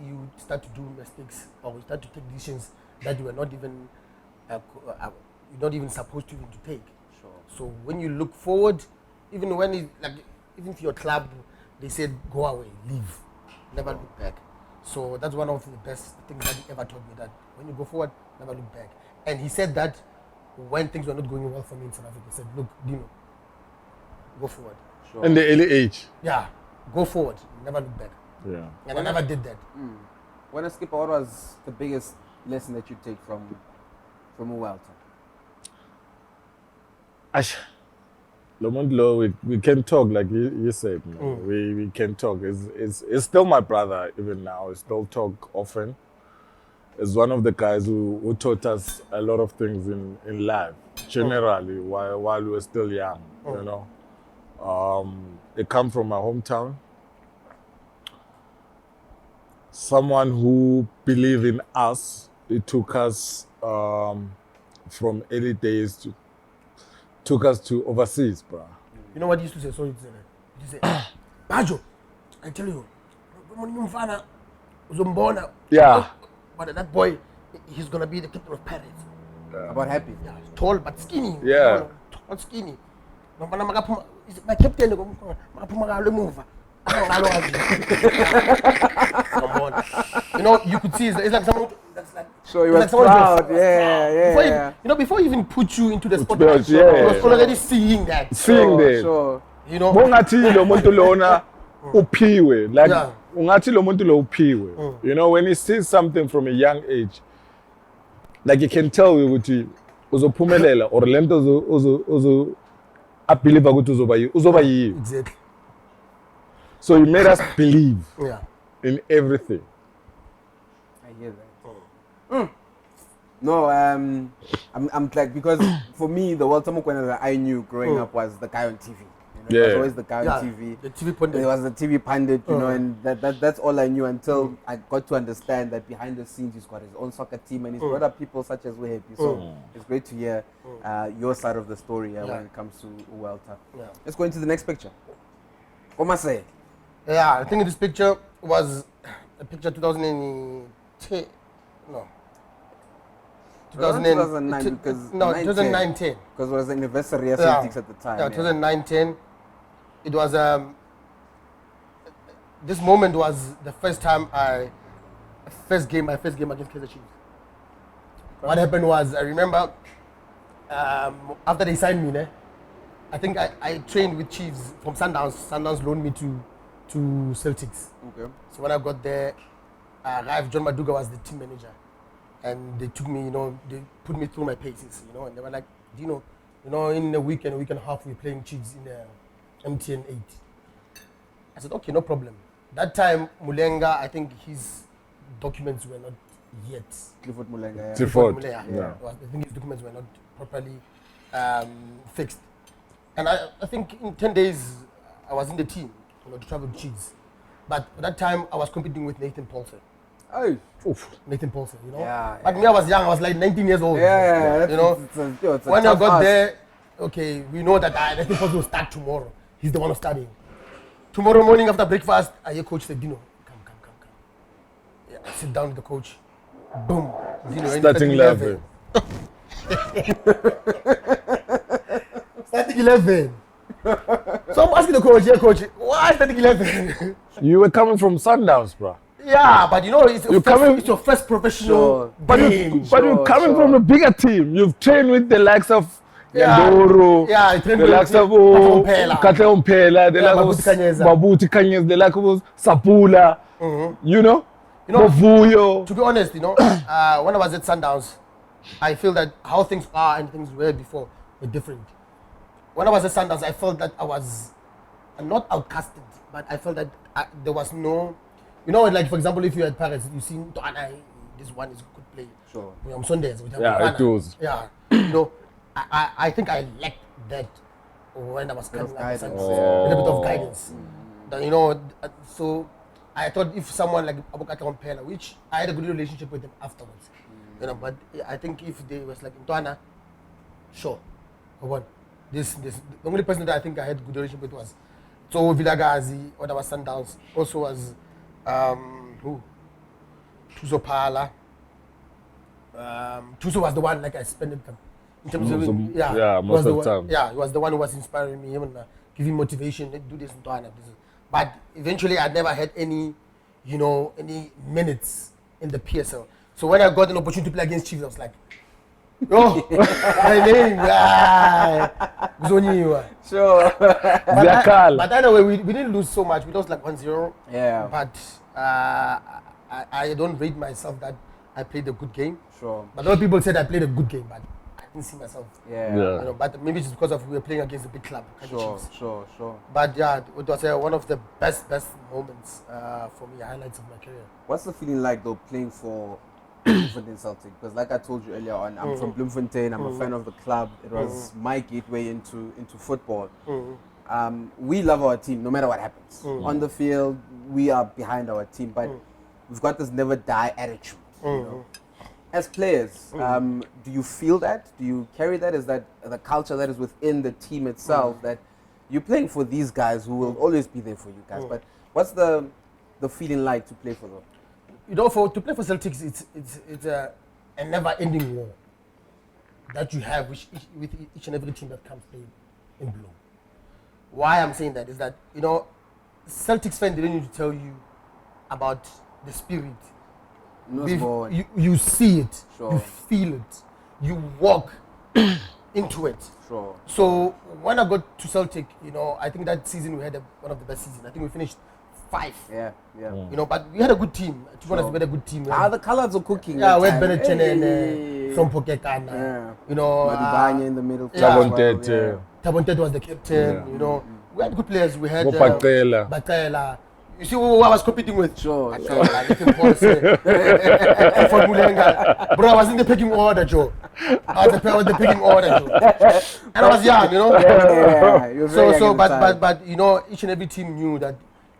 Speaker 1: you start to do mistakes, or you start to take decisions that you were not even, you're not even supposed to take.
Speaker 2: Sure.
Speaker 1: So when you look forward, even when it, like, even for your club, they said go away, leave, never look back. So that's one of the best things that he ever taught me, that when you go forward, never look back. And he said that when things were not going well for me in South Africa, he said, look, Dino, go forward.
Speaker 2: Sure.
Speaker 3: In the early age.
Speaker 1: Yeah, go forward, never look back.
Speaker 3: Yeah.
Speaker 1: And I never did that.
Speaker 2: When a skipper, what was the biggest lesson that you take from Walter?
Speaker 3: We can talk, like you said. Man. We can talk. It's still my brother even now. We still talk often. It's one of the guys who taught us a lot of things in life, generally, while we were still young, you know. They come from my hometown. Someone who believed in us. It took us from early days took us to overseas, bro.
Speaker 1: You know what he used to say? Sorry to say that. He used to say, Bajo, I tell you, Mfana, Zumbona.
Speaker 3: Yeah.
Speaker 1: But that boy, he's going to be the captain of Pirates.
Speaker 2: About Happy?
Speaker 1: Yeah, tall but skinny.
Speaker 3: Yeah.
Speaker 1: Tall, skinny. My captain, you know, you could see it's like someone that's like.
Speaker 2: So he was
Speaker 1: like someone
Speaker 2: proud,
Speaker 1: was,
Speaker 2: yeah.
Speaker 1: Before he even put you into the spot,
Speaker 3: Yeah.
Speaker 1: he was already seeing that.
Speaker 3: Seeing that.
Speaker 2: Sure.
Speaker 1: You know.
Speaker 3: Ungathi lo muntu lona uphiwe, like
Speaker 1: Yeah.
Speaker 3: ungathi lo muntu lo uphiwe. You know, when he sees something from a young age, like you can tell ukuthi uzophumelela or lento uzo believe ukuthi uzoba yiyo.
Speaker 1: Exactly.
Speaker 3: So he made us believe
Speaker 1: Yeah.
Speaker 3: in everything.
Speaker 2: I hear that. No, I'm glad, because for me, the Walter Mokwena that I knew growing up was the guy on TV. You know, it was always the guy on TV.
Speaker 1: The TV pundit.
Speaker 2: It was the TV pundit, you know, and that's all I knew until I got to understand that behind the scenes he's got his own soccer team and he's brought up people such as we're happy. So it's great to hear your side of the story when it comes to Walter.
Speaker 1: Yeah.
Speaker 2: Let's go into the next picture. Omase.
Speaker 1: Yeah, I think this picture was a picture 2010. No.
Speaker 2: 2009 because
Speaker 1: 2019.
Speaker 2: Because it was the anniversary of Celtics at the time.
Speaker 1: Yeah, 2019. It was this moment was the first time my first game against Kaizer Chiefs. What happened was, I remember after they signed me, I think I trained with Chiefs from Sundowns. Sundowns loaned me to Celtics. Okay. So when I got there, John Maduga was the team manager, and they took me, you know, they put me through my paces, you know, and they were like, Dino, you know, in a week and a half we're playing Chiefs in MTN 8. I said, okay, no problem. That time, Mulenga, I think his documents were not yet.
Speaker 2: Clifford Mulenga.
Speaker 3: Clifford.
Speaker 1: Yeah. I think his documents were not properly fixed. And I think in 10 days, I was in the team, you know, to travel to Chiefs. But at that time, I was competing with Nathan Paulson.
Speaker 2: Oh.
Speaker 1: Nathan Paulson, you know.
Speaker 2: Yeah.
Speaker 1: Me, I was young. I was like 19 years old.
Speaker 2: Yeah.
Speaker 1: You know. When I got there, okay, we know that Nathan Paulson will start tomorrow. He's the one who's studying. Tomorrow morning after breakfast, I hear coach say, Dino, come. Yeah, I sit down with the coach. Boom. Dino,
Speaker 3: Starting 11.
Speaker 1: Starting 11. So I'm asking the coach, yeah, coach, why starting 11?
Speaker 3: You were coming from Sundowns, bro.
Speaker 1: Yeah, but you know, it's your first
Speaker 2: Sure.
Speaker 1: professional game.
Speaker 3: But you're coming from a bigger team. You've trained with the likes of
Speaker 1: Yeah.
Speaker 3: Ndoro,
Speaker 1: Yeah, I trained
Speaker 3: the
Speaker 1: with
Speaker 3: likes of Katle Umpela, the likes of Mabuti Kanyeza, the likes of Sapula, you know, Bovuyo.
Speaker 1: To be honest, you know, when I was at Sundowns, I feel that how things are and things were before were different. When I was at Sundowns, I felt that I was not outcasted, but I felt that there was no, you know, like for example, if you're at Paris, you see, this one is a good player.
Speaker 2: Sure.
Speaker 1: On Sundays.
Speaker 3: Yeah, it was.
Speaker 1: Yeah, you know, I think I lacked that when I was coming up with Sundowns. A little bit of guidance. Then, you know, so I thought if someone like Abokata Mpela, which I had a good relationship with him afterwards, you know, but I think if they was like Ntwana, sure, what? The only person that I think I had good relationship with was so Vilagazi, when I was Sundowns, also was who? Tuzo Pala. Tuzo was the one like I spent with them. In terms of
Speaker 3: most of the time.
Speaker 1: Yeah, he was the one who was inspiring me, even giving motivation, do this and Ntwana. But eventually I never had any, you know, any minutes in the PSL. So when I got an opportunity to play against Chiefs, I was like, oh, my name,
Speaker 2: Sure.
Speaker 1: but anyway, we didn't lose so much. We lost like 1-0.
Speaker 2: Yeah.
Speaker 1: But I don't rate myself that I played a good game.
Speaker 2: Sure.
Speaker 1: But a lot of people said I played a good game, but I didn't see myself.
Speaker 2: Yeah.
Speaker 1: You know, but maybe it's because we were playing against a big club.
Speaker 2: Sure.
Speaker 1: But yeah, it was one of the best moments for me, highlights of my career.
Speaker 2: What's the feeling like though playing for Bloemfontein Celtic? Because like I told you earlier on, I'm from Bloemfontein. I'm a fan of the club. It was my gateway into football. We love our team no matter what happens. On the field, we are behind our team, but we've got this never die attitude. You know? As players, do you feel that? Do you carry that? Is that the culture that is within the team itself that you're playing for these guys who will always be there for you guys? But what's the feeling like to play for them?
Speaker 1: You know, to play for Celtics, it's a never-ending war that you have with each and every team that comes playing in blue. Why I'm saying that is that, you know, Celtics fans didn't need to tell you about the spirit. You see it, you feel it, you walk into it.
Speaker 2: Sure.
Speaker 1: So when I got to Celtic, you know, I think that season we had one of the best seasons. I think we finished 5.
Speaker 2: Yeah.
Speaker 1: You know, but we had a good team. To be honest, we had a good team.
Speaker 2: The colors are cooking.
Speaker 1: Yeah, we had Bennett and Sompo Kekana. You know,
Speaker 2: Madibanye in the middle.
Speaker 1: Tabontet was the captain. You know, we had good players. We had Batela. You see who I was competing with?
Speaker 2: Sure.
Speaker 1: Bro, I was in the picking order, Joe. I was the picking order, Joe. And I was young, you know. But you know, each and every team knew that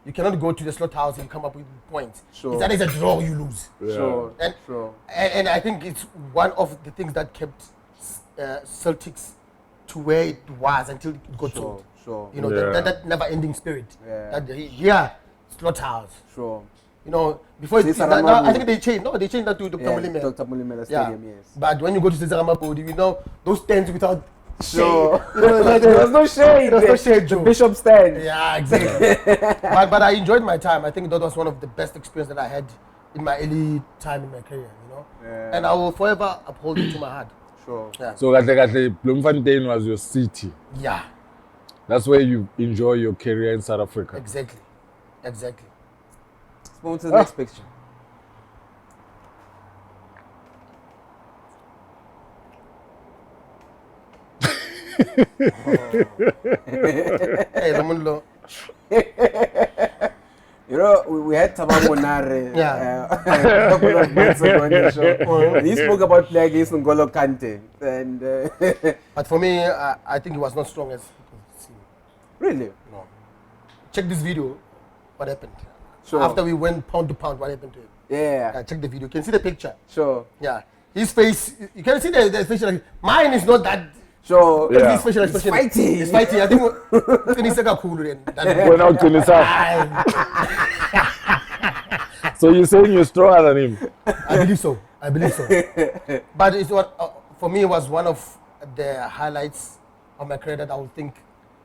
Speaker 1: you cannot go to the slaughterhouse and come up with points.
Speaker 2: Sure.
Speaker 1: It's either a draw or you lose.
Speaker 2: Sure.
Speaker 1: And I think it's one of the things that kept Celtics to where it was until it got sold.
Speaker 2: Sure.
Speaker 1: You know, that never-ending spirit. Slaughterhouse.
Speaker 2: Sure.
Speaker 1: You know, before I think they changed. No, they changed that to Dr. Mulimela.
Speaker 2: Dr. Mulimela Stadium, yes.
Speaker 1: But when you go to Cesarama, you know, those stands without
Speaker 2: sure.
Speaker 1: shade. There was no shade.
Speaker 2: There was no shade, Joe. Bishop stand.
Speaker 1: Yeah, exactly. but I enjoyed my time. I think that was one of the best experiences that I had in my early time in my career, you know. Yeah. And I will forever uphold it to my heart.
Speaker 2: Sure.
Speaker 1: Yeah.
Speaker 3: So Bloemfontein was your city.
Speaker 1: Yeah.
Speaker 3: That's where you enjoy your career in South Africa.
Speaker 1: Exactly.
Speaker 2: Let's move on to the next picture.
Speaker 1: Hey, Romulo.
Speaker 2: You know, we had Tamamo Nare a couple of months ago on the show. He spoke about playing against Ngolo Kante. And,
Speaker 1: but for me, I think he was not strong as people see.
Speaker 2: Really?
Speaker 1: No. Check this video. What happened?
Speaker 2: Sure.
Speaker 1: After we went pound to pound, what happened to him?
Speaker 2: Yeah.
Speaker 1: Check the video. You can see the picture.
Speaker 2: Sure.
Speaker 1: Yeah. His face, you can see the facial. Mine is not that.
Speaker 2: Sure.
Speaker 1: Yeah. His facial expression.
Speaker 2: He's
Speaker 1: fighting. I think it's cooler than
Speaker 3: went out to the south. So you're saying you're stronger than him?
Speaker 1: I believe so. I believe so. But it's what for me, it was one of the highlights of my career that I would think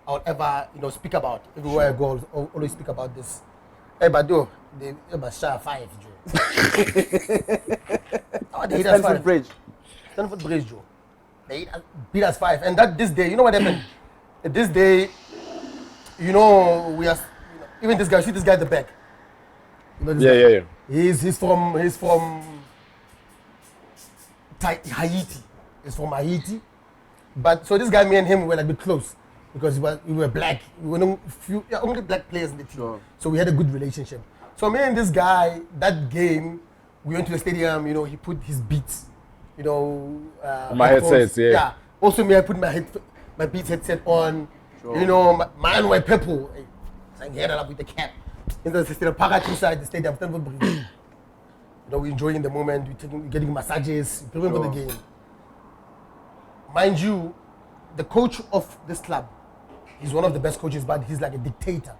Speaker 1: I would ever, speak about. Everywhere I go, I'll always speak about this. Hey, Bado, they must share 5, Joe.
Speaker 2: Stanford Bridge.
Speaker 1: Stanford Bridge, Joe. They beat us 5. And that this day, you know what happened? This day, we are, even this guy, see this guy at the back? You know this guy?
Speaker 3: Yeah.
Speaker 1: He's from Haiti. He's from Haiti. But so this guy, me and him were like a bit close because we were black. We were only black players in the team.
Speaker 2: Sure.
Speaker 1: So we had a good relationship. So me and this guy, that game, we went to the stadium, he put his beats,
Speaker 3: my headsets, yeah.
Speaker 1: Yeah. Also me, I put my Beats headset on,
Speaker 2: Sure.
Speaker 1: man were purple. Saying head up with the cap. In the stadium, park inside the stadium, Stanford Bridge. We're enjoying the moment, we're getting massages, preparing for the game. Mind you, the coach of this club, he's one of the best coaches, but he's like a dictator.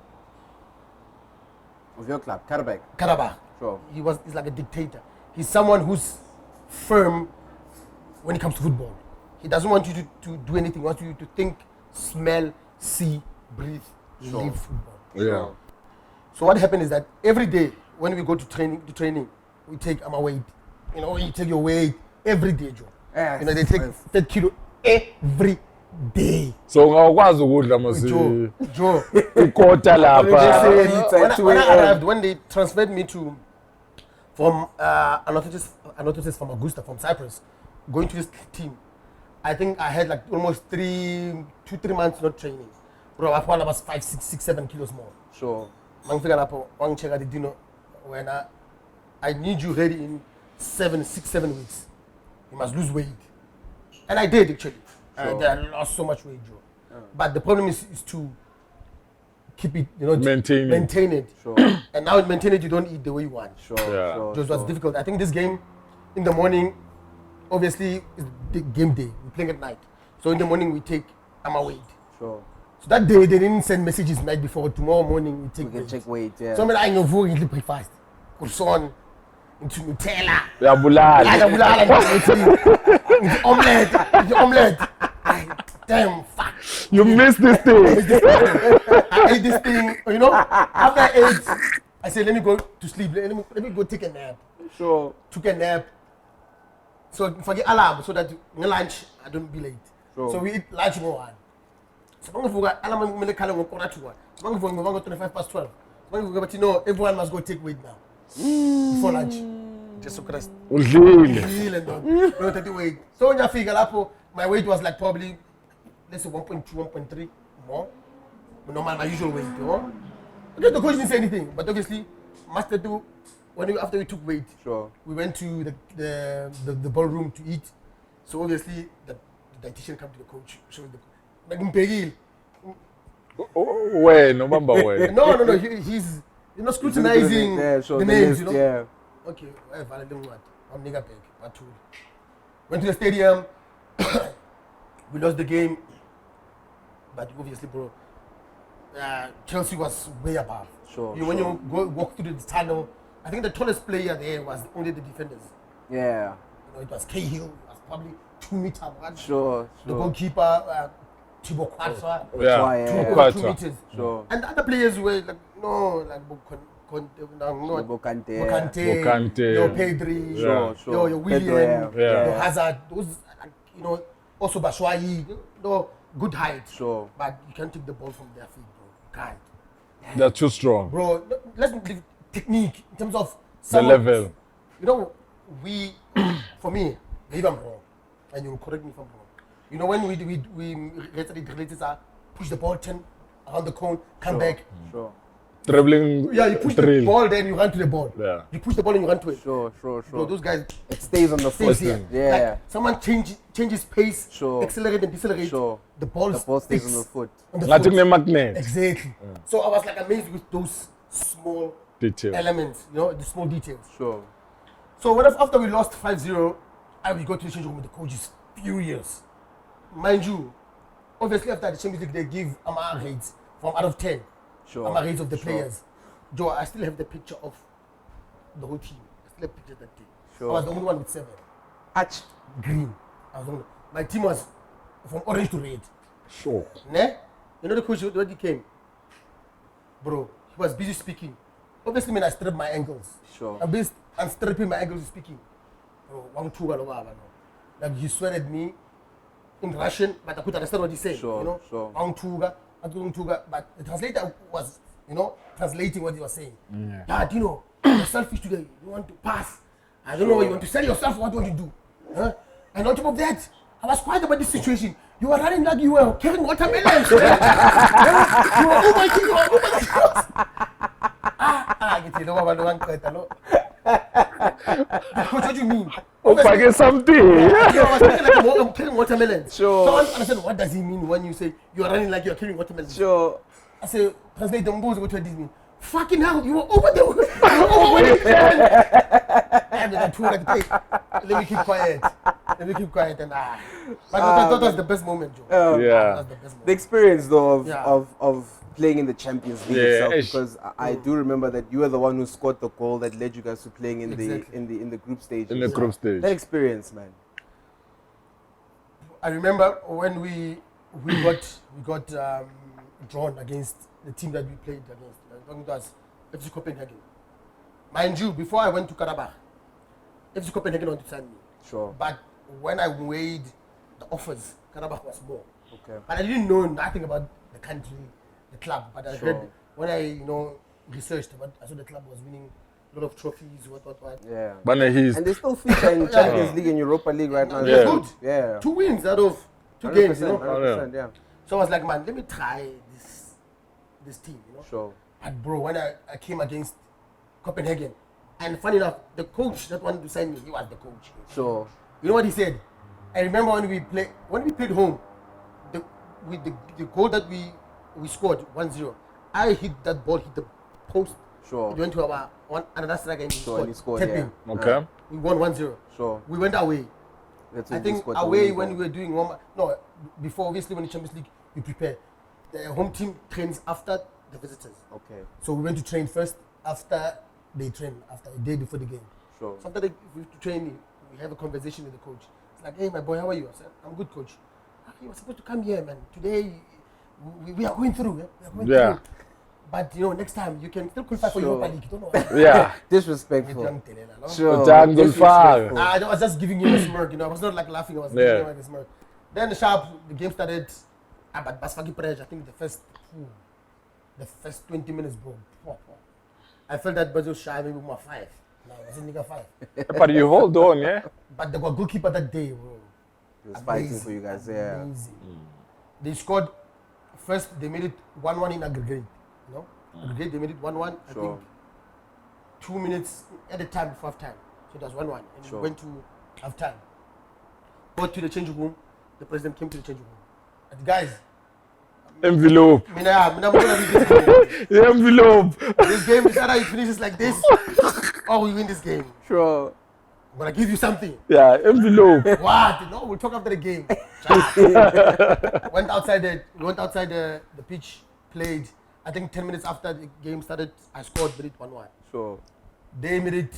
Speaker 2: Of your club, Qarabag.
Speaker 1: Qarabag.
Speaker 2: Sure.
Speaker 1: He's like a dictator. He's someone who's firm when it comes to football. He doesn't want you to do anything. He wants you to think, smell, see, breathe, live football.
Speaker 3: Yeah.
Speaker 1: So what happened is that every day when we go to training, we take our weight. You take your weight every day, Joe.
Speaker 2: Yes.
Speaker 1: They take 30 kilo every day.
Speaker 3: So ngawukwazi ukudla mase
Speaker 1: Joe.
Speaker 3: ikota lapha.
Speaker 1: When I arrived, when they transferred me from an orthotist from Augusta, from Cyprus, going to this team, I think I had like almost 2-3 months not training. Bro, I was 5, 6, 7 kilos more.
Speaker 2: Sure.
Speaker 1: One check at the Dino when I need you ready in 7 weeks. You must lose weight. And I did actually.
Speaker 2: Sure.
Speaker 1: I lost so much weight, Joe. But the problem is to keep it, maintain it.
Speaker 2: Sure.
Speaker 1: And now to maintain it, you don't eat the way you want.
Speaker 2: Sure.
Speaker 3: Yeah.
Speaker 2: Sure.
Speaker 1: It was difficult. I think this game in the morning, obviously, is the game day. We're playing at night. So in the morning, we take weight.
Speaker 2: Sure.
Speaker 1: So that day, they didn't send messages night before. Tomorrow morning, we take
Speaker 2: We can
Speaker 1: weight.
Speaker 2: check weight, yeah.
Speaker 1: So I know for eat breakfast. Croissant, into Nutella.
Speaker 3: Uyabulala.
Speaker 1: Omelette. Damn, fuck.
Speaker 3: You missed this thing.
Speaker 1: I ate this thing, after I ate, I said, let me go to sleep. Let me go take a nap.
Speaker 2: Sure.
Speaker 1: Took a nap. So forget alarm so that lunch I don't be late.
Speaker 2: Sure.
Speaker 1: So we eat lunch more. So alarm 12:25. But everyone must go take weight now. Before lunch. Just so Christ.
Speaker 3: Udlile.
Speaker 1: No 30 weight. So when I figure my weight was like probably let's say 1.2, 1.3 more. Normal my usual weight, Okay, the coach didn't say anything, but obviously master do after we took weight.
Speaker 2: Sure.
Speaker 1: We went to the ballroom to eat. So obviously the dietitian come to the coach, shows the
Speaker 3: When?
Speaker 1: No. He's scrutinizing the names,
Speaker 2: Yeah.
Speaker 1: Okay, I'm nigga back. Went to the stadium. We lost the game, but obviously, bro, Chelsea was way above.
Speaker 2: Sure.
Speaker 1: When you walk through the tunnel, I think the tallest player there was only the defenders.
Speaker 2: Yeah.
Speaker 1: It was Cahill. It was probably 2 meters.
Speaker 2: Sure.
Speaker 1: The goalkeeper, Thibaut Courtois,
Speaker 3: Yeah.
Speaker 1: 2 meters.
Speaker 2: Sure.
Speaker 1: And the other players were like
Speaker 2: Ngolo Kante.
Speaker 1: Your Pedri,
Speaker 2: Sure.
Speaker 1: your William,
Speaker 3: Yeah.
Speaker 1: your Hazard. Those, also Bashwai. Good height.
Speaker 2: Sure.
Speaker 1: But you can't take the ball from their feet, bro. You can't.
Speaker 3: They're too strong.
Speaker 1: Bro, let's leave technique in terms of
Speaker 3: The level.
Speaker 1: for me, maybe I'm wrong, and you'll correct me if I'm wrong. When we push the ball 10 around the cone, come back.
Speaker 2: Sure.
Speaker 3: Dribbling.
Speaker 1: Yeah, you push the ball, then you run to the ball.
Speaker 3: Yeah.
Speaker 1: You push the ball and you run to it.
Speaker 2: Sure.
Speaker 1: Bro, those guys
Speaker 2: It stays on the foot.
Speaker 1: here.
Speaker 2: Yeah.
Speaker 1: Like someone changes pace,
Speaker 2: Sure.
Speaker 1: accelerate and decelerate.
Speaker 2: Sure.
Speaker 1: The ball
Speaker 2: stays on the foot.
Speaker 1: On the
Speaker 3: Ngathi
Speaker 1: foot.
Speaker 3: kunemagnet.
Speaker 1: Exactly. So I was like amazed with those small
Speaker 3: Detail.
Speaker 1: elements, the small details.
Speaker 2: Sure.
Speaker 1: So after we lost 5-0, we got to the change room with the coaches furious. Mind you, obviously after the Champions League they give AMA grades from out of 10.
Speaker 2: Sure.
Speaker 1: AMA grades of the players. Joe, I still have the picture of the whole team. I still clear picture that day.
Speaker 2: Sure.
Speaker 1: I was the only one with 7.
Speaker 2: Ach.
Speaker 1: Green. I was the only. My team was from orange to red.
Speaker 3: Sure.
Speaker 1: Ne? You know the coach when he came? Bro, he was busy speaking. Obviously, when I stripped my ankles.
Speaker 2: Sure.
Speaker 1: I'm stripping my ankles speaking. Bro, like he swear at me in Russian, but I couldn't understand what he said.
Speaker 2: Sure,
Speaker 1: you know?
Speaker 2: sure.
Speaker 1: But the translator was, translating what he was saying. Yeah, Dino, you're selfish today. You want to pass. I don't know, you want to sell yourself, what do you want to do? Huh? And on top of that, I was quiet about this situation. You were running like you were carrying watermelons. You were overtaking, you were Coach, what do you mean?
Speaker 3: I get something.
Speaker 1: I was thinking like I'm carrying watermelons.
Speaker 2: Sure.
Speaker 1: So I understand what does he mean when you say you are running like you're carrying watermelons.
Speaker 2: Sure.
Speaker 1: I say, translate the Mbos, what does this mean? Fucking hell, you were over there. You were over there. And then I told like, hey, let me keep quiet. And But that was the best moment, Joe. That was the best moment.
Speaker 2: The experience though of playing in the Champions League itself,
Speaker 3: ish.
Speaker 2: because I do remember that you were the one who scored the goal that led you guys to playing in the group stage.
Speaker 3: In the group stage.
Speaker 2: That experience, man.
Speaker 1: I remember when we got drawn against the team that we played against. It was FC Copenhagen. Mind you, before I went to Qarabag, FC Copenhagen wanted to sign me.
Speaker 2: Sure.
Speaker 1: But when I weighed the offers, Qarabag was more.
Speaker 2: Okay.
Speaker 1: But I didn't know nothing about the country, the club. But I heard when I researched about, I saw the club was winning a lot of trophies, what.
Speaker 2: Yeah.
Speaker 3: But
Speaker 2: And they still feature in Champions League and Europa League right now.
Speaker 1: They're good.
Speaker 2: Yeah.
Speaker 1: 2 wins out of 2 games,
Speaker 2: 100%, yeah.
Speaker 1: So I was like, man, let me try this team,
Speaker 2: Sure.
Speaker 1: And bro, when I came against Copenhagen, and funny enough, the coach that wanted to sign me, he was the coach.
Speaker 2: Sure.
Speaker 1: You know what he said? I remember when we played home, the goal that we scored 1-0. I hit that ball, hit the post.
Speaker 2: Sure.
Speaker 1: It went to another striker and he scored.
Speaker 2: Yeah.
Speaker 3: okay.
Speaker 1: We won 1-0.
Speaker 2: Sure.
Speaker 1: We went away.
Speaker 2: That's
Speaker 1: I
Speaker 2: when you
Speaker 1: think
Speaker 2: scored the
Speaker 1: away
Speaker 2: winning
Speaker 1: when
Speaker 2: goal.
Speaker 1: we were doing warm no, before obviously when the Champions League you prepare. The home team trains after the visitors.
Speaker 2: Okay.
Speaker 1: So we went to train first after they train, after a day before the game.
Speaker 2: Sure.
Speaker 1: So after we train, we have a conversation with the coach. It's like, hey my boy, how are you? I said, I'm good, coach. You were supposed to come here, man. Today we are going through. We are going through. But next time you can still qualify for Europa League. Don't know.
Speaker 3: Yeah.
Speaker 2: Disrespectful.
Speaker 3: Sure.
Speaker 1: I was just giving you a smirk, I was not like laughing, I was giving you like a smirk. Then the game started. But Basfagi Pressure, I think the first 20 minutes, bro. I felt that Brazil shy maybe more 5. No, it wasn't nigga 5.
Speaker 3: But you hold on, yeah?
Speaker 1: But the goalkeeper that day, bro.
Speaker 2: He was fighting for you guys, yeah.
Speaker 1: Amazing. They scored first, they made it 1-1 in aggregate. Aggregate, they made it 1-1. I think 2 minutes at the time before half time. So it was 1-1. And we went to half time. Got to the changing room. The president came to the changing room. And guys,
Speaker 3: envelope.
Speaker 1: I'm gonna win this game.
Speaker 3: The envelope.
Speaker 1: This game is either it finishes like this or we win this game.
Speaker 2: Sure.
Speaker 1: I'm gonna give you something.
Speaker 3: Yeah, envelope.
Speaker 1: What? No, we'll talk after the game. Went outside the pitch, played. I think 10 minutes after the game started, I scored, made it 1-1.
Speaker 2: Sure.
Speaker 1: They made it,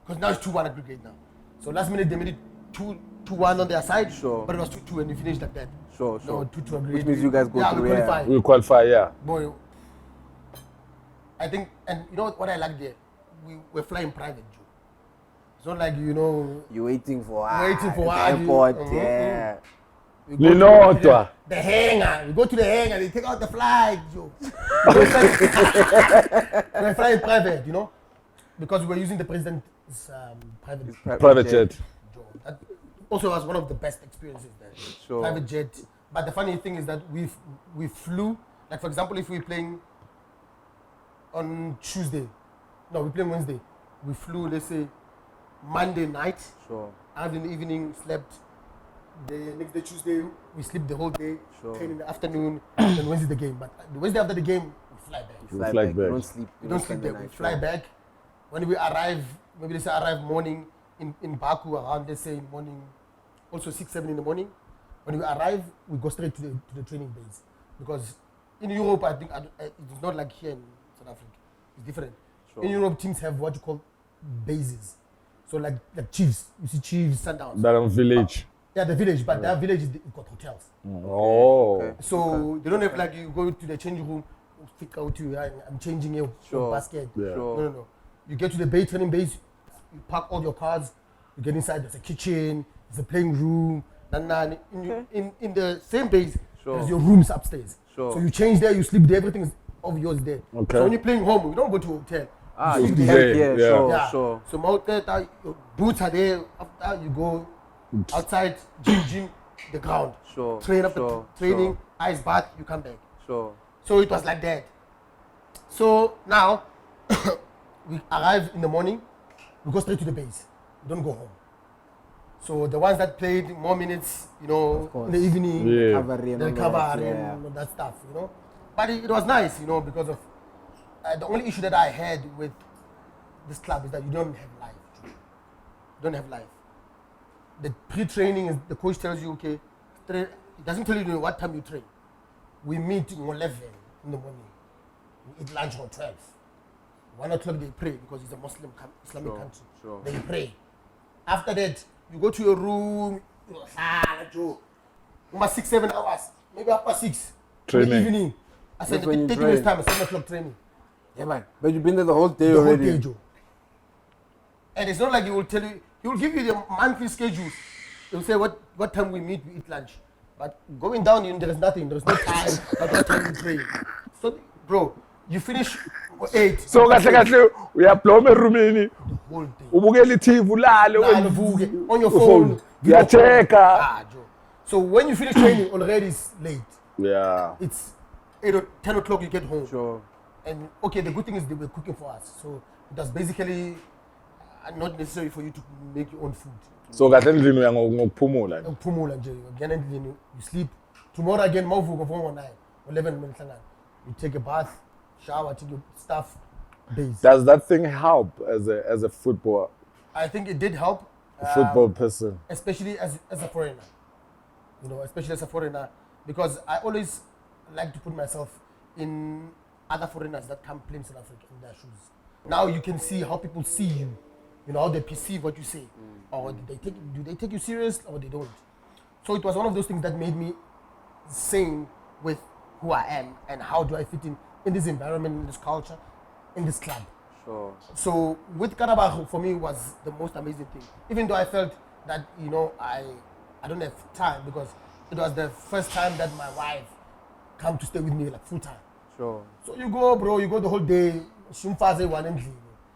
Speaker 1: because now it's 2-1 aggregate now. So last minute they made it 2-1 on their side, but it was 2-2 and we finished like that.
Speaker 2: Sure.
Speaker 1: No, 2-2 aggregate.
Speaker 2: Which means you guys go through.
Speaker 1: We qualify.
Speaker 3: We qualify, yeah.
Speaker 1: Boy, I think, and you know what I like there? We're flying private, Joe. It's not like,
Speaker 2: you're waiting for
Speaker 1: airport.
Speaker 2: Yeah.
Speaker 1: The hangar. We go to the hangar, they take out the flight, Joe. We're flying private, because we're using the president's
Speaker 3: private jet.
Speaker 1: Joe. That also was one of the best experiences there.
Speaker 2: Sure.
Speaker 1: Private jet. But the funny thing is that we flew, like for example, if we're playing on Tuesday, no, we're playing Wednesday. We flew, let's say, Monday night.
Speaker 2: Sure.
Speaker 1: And in the evening, slept. The next day, Tuesday, we sleep the whole day.
Speaker 2: Sure.
Speaker 1: Train in the afternoon, then Wednesday the game. But the Wednesday after the game, we fly back.
Speaker 2: You fly back. You don't sleep.
Speaker 1: We don't sleep there. We fly back. When we arrive, maybe let's say arrive morning in Baku around, let's say morning, also 6, 7 in the morning. When we arrive, we go straight to the training base. Because in Europe, I think it's not like here in South Africa. It's different. Sure. In Europe, teams have what you call bases. So like Chiefs, you see Chiefs, Sundowns.
Speaker 3: That village.
Speaker 1: Yeah, the village, but that village is got hotels.
Speaker 3: Oh.
Speaker 2: Okay.
Speaker 1: So they don't have like you go to the changing room, pick out you, I'm changing your basket.
Speaker 3: Yeah.
Speaker 2: Sure.
Speaker 1: No. You get to the training base, you park all your cars, you get inside, there's a kitchen, there's a playing room, in the same base, there's your rooms upstairs.
Speaker 2: Sure.
Speaker 1: So you change there, you sleep there, everything is of yours there.
Speaker 3: Okay.
Speaker 1: So when you're playing home, you don't go to a hotel.
Speaker 2: You
Speaker 3: sleep
Speaker 2: can,
Speaker 3: there.
Speaker 2: yeah, sure.
Speaker 1: So your boots are there, after you go outside, gym, the ground.
Speaker 2: Sure.
Speaker 1: Train up
Speaker 2: sure,
Speaker 1: the training,
Speaker 2: sure.
Speaker 1: ice bath, you come back.
Speaker 2: Sure.
Speaker 1: So it was like that. So now we arrive in the morning, we go straight to the base. We don't go home. So the ones that played more minutes, in the evening, they cover and all that stuff, But it was nice, because of the only issue that I had with this club is that you don't have life. You don't have life. The pre-training is the coach tells you, okay, it doesn't tell you what time you train. We meet at 11 in the morning. We eat lunch on 12. 1 o'clock they pray because it's a Muslim Islamic country.
Speaker 2: Sure.
Speaker 1: They pray. After that, you go to your room, almost 6-7 hours, maybe after 6
Speaker 3: Training.
Speaker 1: in the evening. I said, 30 minutes time, 7 o'clock training.
Speaker 2: Yeah, man. But you've been there the whole day
Speaker 1: The
Speaker 2: already.
Speaker 1: whole day, Joe. And it's not like he will tell you, he will give you the monthly schedules. He will say what time we meet, we eat lunch. But going down, there is nothing. There is no time. At what time we train. So, bro, you finish 8.
Speaker 3: So kahle uyabloma erumini
Speaker 1: the whole day.
Speaker 3: ubukela iTV ulale
Speaker 1: On your phone.
Speaker 3: uyacheka.
Speaker 1: Joe. So when you finish training, already it's late.
Speaker 3: Yeah.
Speaker 1: It's 8 or 10 o'clock you get home.
Speaker 2: Sure.
Speaker 1: And okay, the good thing is they were cooking for us. So it was basically not necessary for you to make your own food.
Speaker 3: So kahle endlini uya ngokuphumula.
Speaker 1: Uphumula nje, again endlini, you sleep. Tomorrow again, mawuvuka from 9, 11 minutes. You take a bath, shower, take your stuff, base.
Speaker 3: Does that thing help as a football
Speaker 1: I think it did help.
Speaker 3: football person?
Speaker 1: Especially as a foreigner. Especially as a foreigner, because I always like to put myself in other foreigners that come play in South Africa in their shoes. Now you can see how people see you, how they perceive what you say, or do they take you serious or they don't. So it was one of those things that made me sane with who I am and how do I fit in this environment, in this culture, in this club.
Speaker 2: Sure.
Speaker 1: So with Qarabag, for me, was the most amazing thing. Even though I felt that, I don't have time, because it was the first time that my wife come to stay with me like full time.
Speaker 2: Sure.
Speaker 1: So you go, bro, you go the whole day, Shumfaze one and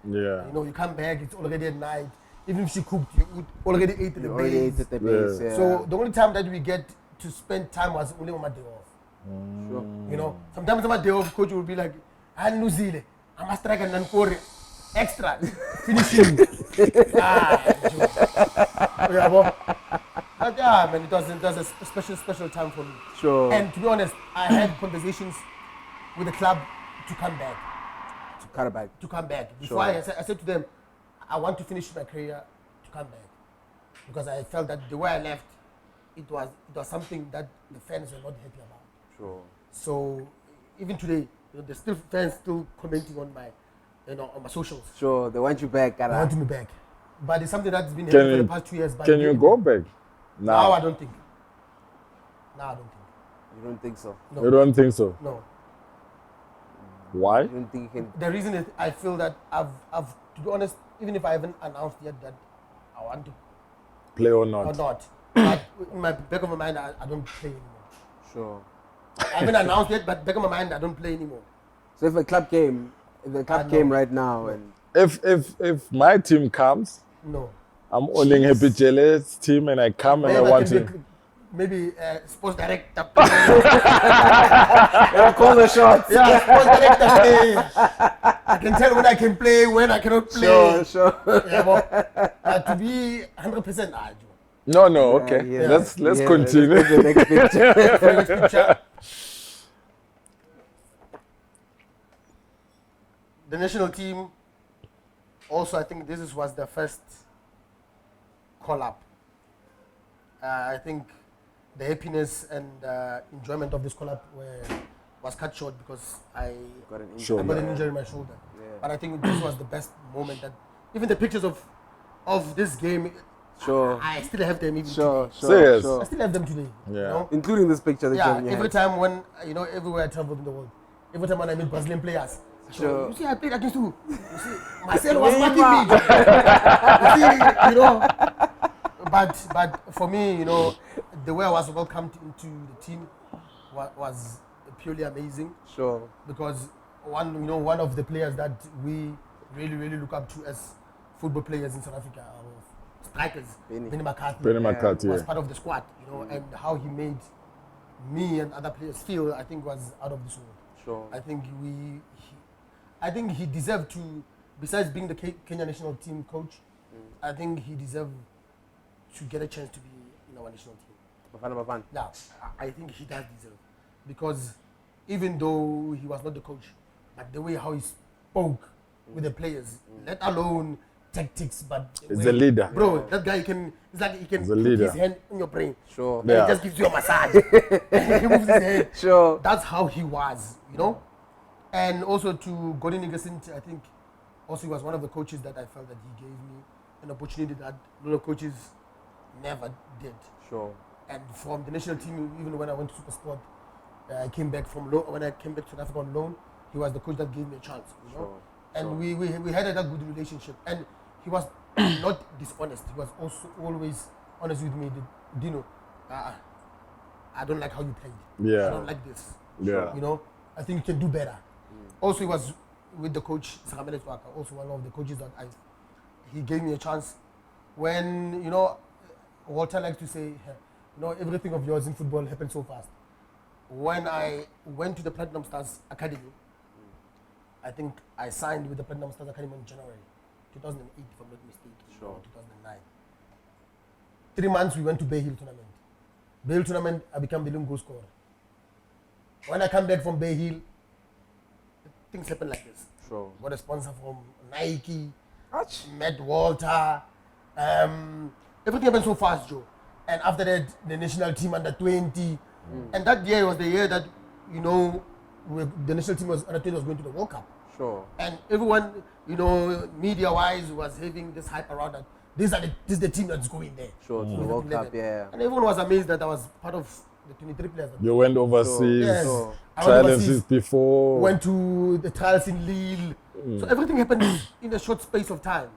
Speaker 3: Yeah.
Speaker 1: you come back, it's already at night. Even if she cooked, you already ate at the
Speaker 2: Already ate
Speaker 1: base.
Speaker 2: at the base, yeah.
Speaker 1: So the only time that we get to spend time was only on my day off.
Speaker 2: Sure.
Speaker 1: Sometimes on my day off, coach will be like, I'm New Zealand, I must strike a Nankore extra, finishing. But yeah, man, it was a special time for me.
Speaker 2: Sure.
Speaker 1: And to be honest, I had conversations with the club to come back.
Speaker 2: Qarabag.
Speaker 1: To come back. Before
Speaker 2: Sure.
Speaker 1: I said to them, I want to finish my career to come back. Because I felt that the way I left, it was something that the fans were not happy about.
Speaker 2: Sure.
Speaker 1: So even today, there's still fans still commenting on my, on my socials.
Speaker 2: Sure, they want you back,
Speaker 1: They
Speaker 2: Qarabag.
Speaker 1: want me back. But it's something that's been happening for the past 2 years. But
Speaker 3: Can you go back?
Speaker 1: Now I don't think. Now I don't think.
Speaker 2: You don't think so?
Speaker 1: No.
Speaker 3: You don't think so?
Speaker 1: No.
Speaker 3: Why?
Speaker 2: You don't think you can?
Speaker 1: The reason is I feel that I've to be honest, even if I haven't announced yet that I want to
Speaker 3: Play or
Speaker 1: or
Speaker 3: not?
Speaker 1: not, but in my back of my mind, I don't play anymore.
Speaker 2: Sure.
Speaker 1: I haven't announced yet, but back of my mind, I don't play anymore.
Speaker 2: So if the club came right now and
Speaker 3: If my team comes,
Speaker 1: No.
Speaker 3: I'm owning Happy Jele's team and I come and I
Speaker 1: Maybe
Speaker 3: want
Speaker 1: can
Speaker 3: to.
Speaker 1: be maybe sports director.
Speaker 2: call the shots.
Speaker 1: Yeah, sports director. I can tell when I can play, when I cannot play.
Speaker 2: Sure.
Speaker 1: Yeah, but to be 100%,
Speaker 3: No, okay.
Speaker 2: Yeah.
Speaker 3: Let's
Speaker 2: Yeah,
Speaker 3: continue.
Speaker 2: Let's go to the next picture.
Speaker 1: Next picture. The national team, also I think this was the first call-up. I think the happiness and enjoyment of this call-up was cut short because I
Speaker 2: Got an
Speaker 3: Sure.
Speaker 1: got an injury in my shoulder.
Speaker 2: Yeah.
Speaker 1: But I think this was the best moment that, even the pictures of of this game.
Speaker 2: Sure.
Speaker 1: I still have them even
Speaker 2: Sure,
Speaker 1: today.
Speaker 2: sure,
Speaker 3: Serious?
Speaker 2: sure.
Speaker 1: I still have them today.
Speaker 3: Yeah.
Speaker 1: You know?
Speaker 2: Including this picture that you have in your
Speaker 1: Every
Speaker 2: hand.
Speaker 1: time when, everywhere I travel in the world, every time when I meet Brazilian players, I show,
Speaker 2: Sure.
Speaker 1: you see, I played against who? You see, Marcelo was marking me. You see, but for me, the way I was welcomed into the team was purely amazing.
Speaker 2: Sure.
Speaker 1: Because one of the players that we really, really look up to as football players in South Africa are strikers. Benny McCarthy was part of the squad, and how he made me and other players feel, I think, was out of this world.
Speaker 2: Sure.
Speaker 1: I think he deserved to, besides being the Kenya national team coach, I think he deserved to get a chance to be in our national team.
Speaker 2: Bafana Bafana.
Speaker 1: Yeah, I think he does deserve, because even though he was not the coach, but the way how he spoke with the players, let alone tactics, but
Speaker 3: He's a leader.
Speaker 1: Bro, that guy it's like he can
Speaker 3: He's a
Speaker 1: put
Speaker 3: leader.
Speaker 1: his hand on your brain.
Speaker 2: Sure.
Speaker 1: And
Speaker 3: Yeah.
Speaker 1: he just gives you a massage. He moves his head.
Speaker 2: Sure.
Speaker 1: That's how he was, And also to Gordon Nigasinti, I think also he was one of the coaches that I felt that he gave me an opportunity that a lot of coaches never did.
Speaker 2: Sure.
Speaker 1: And from the national team, even when I went to Super Sport, I came back from loan. When I came back to South Africa on loan, he was the coach that gave me a chance.
Speaker 2: Sure.
Speaker 1: And we had a good relationship. And he was not dishonest. He was also always honest with me. Dino, I don't like how you played.
Speaker 3: Yeah.
Speaker 1: I don't like this.
Speaker 3: Yeah.
Speaker 1: I think you can do better. Also, he was with the coach Sagamele Swaka, also one of the coaches that he gave me a chance. When Walter likes to say, everything of yours in football happens so fast. When I went to the Platinum Stars Academy, I think I signed with the Platinum Stars Academy in January 2008, if I'm not mistaken,
Speaker 2: Sure.
Speaker 1: or 2009. 3 months we went to Bay Hill tournament. Bay Hill tournament, I became the leading goal scorer. When I come back from Bay Hill, things happen like this.
Speaker 2: Sure.
Speaker 1: Got a sponsor from Nike,
Speaker 2: Ouch.
Speaker 1: met Walter. Everything happened so fast, Joe. And after that, the national team under 20. And that year was the year that, the national team under 20 was going to the World Cup.
Speaker 2: Sure.
Speaker 1: And everyone, media-wise, was having this hype around that this is the team that's going there.
Speaker 2: Sure, to the World Cup, yeah.
Speaker 1: And everyone was amazed that I was part of the 23 players.
Speaker 3: You went overseas,
Speaker 1: Yes.
Speaker 2: Sure.
Speaker 1: I went
Speaker 3: challenges
Speaker 1: overseas,
Speaker 3: before.
Speaker 1: went to the trials in Lille. So everything happened in a short space of time.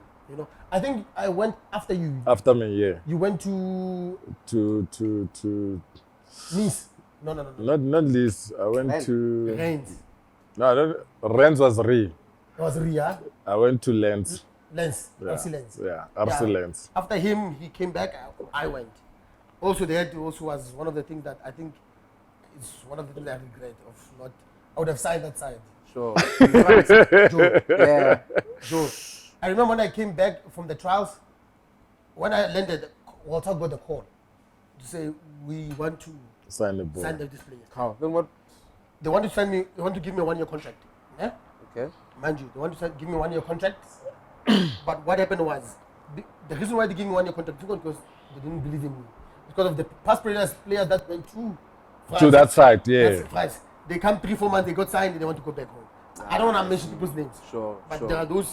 Speaker 1: I think I went after you.
Speaker 3: After me, yeah.
Speaker 1: You went to
Speaker 3: To
Speaker 1: Nice. No.
Speaker 3: not least. I went
Speaker 2: Rennes.
Speaker 3: to
Speaker 1: Reims.
Speaker 3: Rennes was Re.
Speaker 1: It was Ria.
Speaker 3: I went to Lens.
Speaker 1: Lens.
Speaker 3: Yeah.
Speaker 1: RC Lens.
Speaker 3: Yeah, RC Lens.
Speaker 1: After him, he came back. I went. Also, that also was one of the things that I think is one of the things I regret of not. I would have signed that side.
Speaker 2: Sure.
Speaker 1: Joe.
Speaker 2: Yeah.
Speaker 1: Joe. I remember when I came back from the trials, when I landed, Walter got the call to say we want to
Speaker 3: Sign the ball.
Speaker 1: sign this player.
Speaker 2: How? Then what?
Speaker 1: They want to sign me. They want to give me a 1-year contract. Yeah?
Speaker 2: Okay.
Speaker 1: Mind you, they want to give me a 1-year contract. But what happened was, the reason why they gave me 1-year contract is not because they didn't believe in me. Because of the past players that went to France.
Speaker 3: To that side, yeah.
Speaker 1: That's France. They come 3-4 months, they got signed, and they want to go back home. I don't want to mention people's names.
Speaker 2: Sure.
Speaker 1: But
Speaker 2: sure.
Speaker 1: there are those,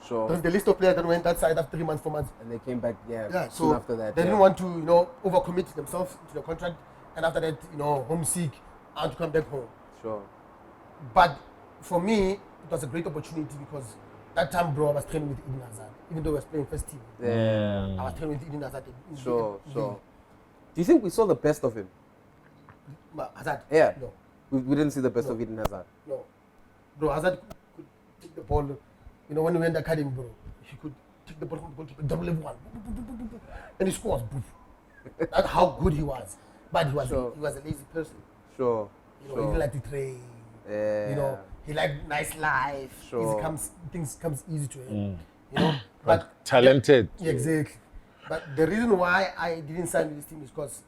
Speaker 2: Sure.
Speaker 1: there's the list of players that went that side after 3 months, 4 months.
Speaker 2: And they came back,
Speaker 1: Yeah,
Speaker 2: soon
Speaker 1: so
Speaker 2: after that.
Speaker 1: they
Speaker 2: yeah.
Speaker 1: didn't want to, overcommit themselves to the contract. And after that, homesick, I want to come back home.
Speaker 2: Sure.
Speaker 1: But for me, it was a great opportunity because that time, bro, I was training with Eden Hazard. Even though I was playing first team,
Speaker 2: Yeah.
Speaker 1: I was training with Eden Hazard.
Speaker 2: Sure. Sure. Do you think we saw the best of him?
Speaker 1: Hazard?
Speaker 2: Yeah.
Speaker 1: No,
Speaker 2: We didn't see the best
Speaker 1: No.
Speaker 2: of Eden Hazard.
Speaker 1: no. Bro, Hazard could take the ball. When we went to academy, bro, he could take the ball from the goalkeeper, double level one, and he scores. That's how good he was. But he was
Speaker 2: Sure.
Speaker 1: he was a lazy person.
Speaker 2: Sure.
Speaker 1: He didn't like to train.
Speaker 2: Yeah.
Speaker 1: He liked nice life.
Speaker 2: Sure.
Speaker 1: Things comes easy to him. But
Speaker 3: Talented.
Speaker 1: yeah, exactly. But the reason why I didn't sign with this team is because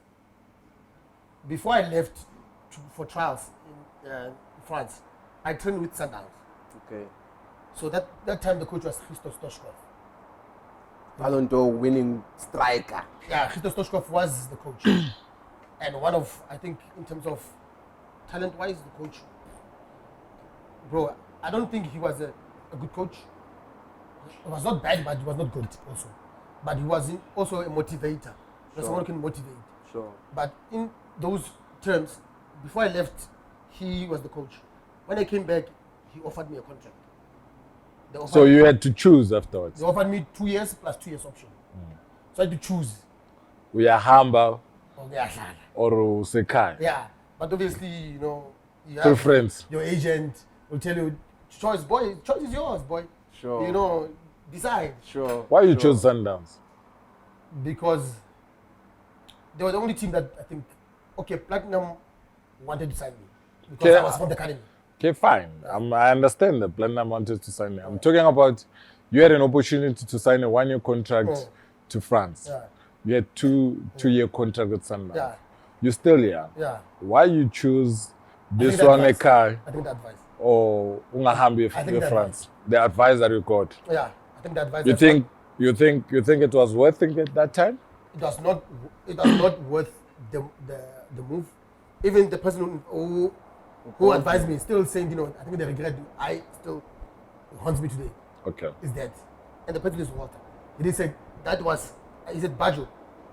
Speaker 1: before I left for trials in France, I trained with Sundowns.
Speaker 2: Okay.
Speaker 1: So that time the coach was Christos Stoshkov.
Speaker 2: Ballon d'Or winning striker.
Speaker 1: Yeah, Christos Stoshkov was the coach. And one of, I think, in terms of talent-wise, the coach. Bro, I don't think he was a good coach. He was not bad, but he was not good also. but he was also a motivator. Someone who can motivate.
Speaker 2: Sure.
Speaker 1: But in those terms, before I left, he was the coach. When I came back, he offered me a contract.
Speaker 3: So you had to choose afterwards?
Speaker 1: They offered me 2 years plus 2 years option. So I had to choose.
Speaker 3: We are humble
Speaker 1: Or
Speaker 3: or Sekai.
Speaker 1: yeah, but obviously, you know, you have
Speaker 3: Preference.
Speaker 1: your agent will tell you, choice is yours, boy.
Speaker 2: Sure.
Speaker 1: You know, decide.
Speaker 2: Sure.
Speaker 3: Why you chose Sundowns?
Speaker 1: Because they were the only team that I think, okay, Platinum wanted to sign me because
Speaker 3: Okay.
Speaker 1: I was from the academy.
Speaker 3: Okay, fine. I understand that Platinum wanted to sign me. I'm talking about you had an opportunity to sign a 1-year contract to France.
Speaker 1: Yeah,
Speaker 3: You had two-year contract with Sundowns.
Speaker 1: yeah,
Speaker 3: You're still young.
Speaker 1: yeah.
Speaker 3: Why you choose this
Speaker 1: that
Speaker 3: one
Speaker 1: advice.
Speaker 3: Ekai
Speaker 1: I think the advice.
Speaker 3: or Ungahambi
Speaker 1: I think that
Speaker 3: France? The advice that you got.
Speaker 1: Yeah, I think the advice.
Speaker 3: You think it was worth it at that time?
Speaker 1: It was not worth the move. Even the person who advised me still saying, you know, I think the regret I still haunts me today.
Speaker 3: Okay.
Speaker 1: Is that, and the person is Walter. He said that was, he said, Bajo,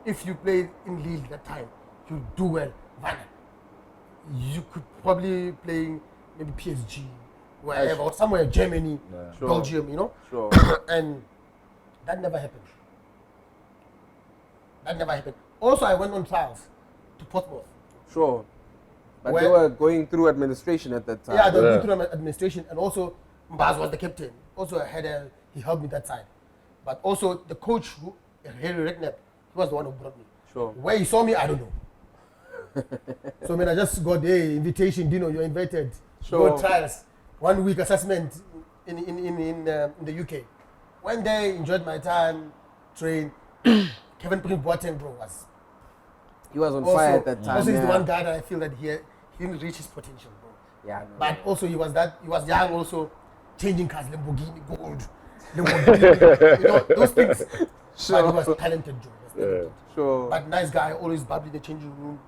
Speaker 1: if you played in Lille that time, you do well. Vanna, you could probably play maybe PSG, wherever, or somewhere, Germany, Belgium, you know.
Speaker 2: Sure.
Speaker 1: And that never happened. That never happened. Also, I went on trials to Portsmouth.
Speaker 2: Sure. But
Speaker 1: Where-
Speaker 2: they were going through administration at that time.
Speaker 1: Yeah, they were going through administration, and also Mbaz was the captain. Also, he helped me that side. But also the coach, Harry Redknapp, he was the one who brought me.
Speaker 2: Sure.
Speaker 1: Where he saw me, I don't know. So when I just got the invitation, Dino, you're invited.
Speaker 2: Sure.
Speaker 1: Go trials, 1 week assessment in the UK. Went there, enjoyed my time, trained. Kevin Prem, bro, was.
Speaker 2: He was on
Speaker 1: Also,
Speaker 2: fire at that time.
Speaker 1: also he's the
Speaker 2: yeah.
Speaker 1: one guy that I feel that he didn't reach his potential, bro.
Speaker 2: Yeah, no,
Speaker 1: But also he was young, also changing cars, Lamborghini, gold, Lamborghini, you know, those things.
Speaker 2: Sure.
Speaker 1: But he was talented, Joe. He was talented.
Speaker 2: Sure.
Speaker 1: But nice guy, always bubbly in the changing room.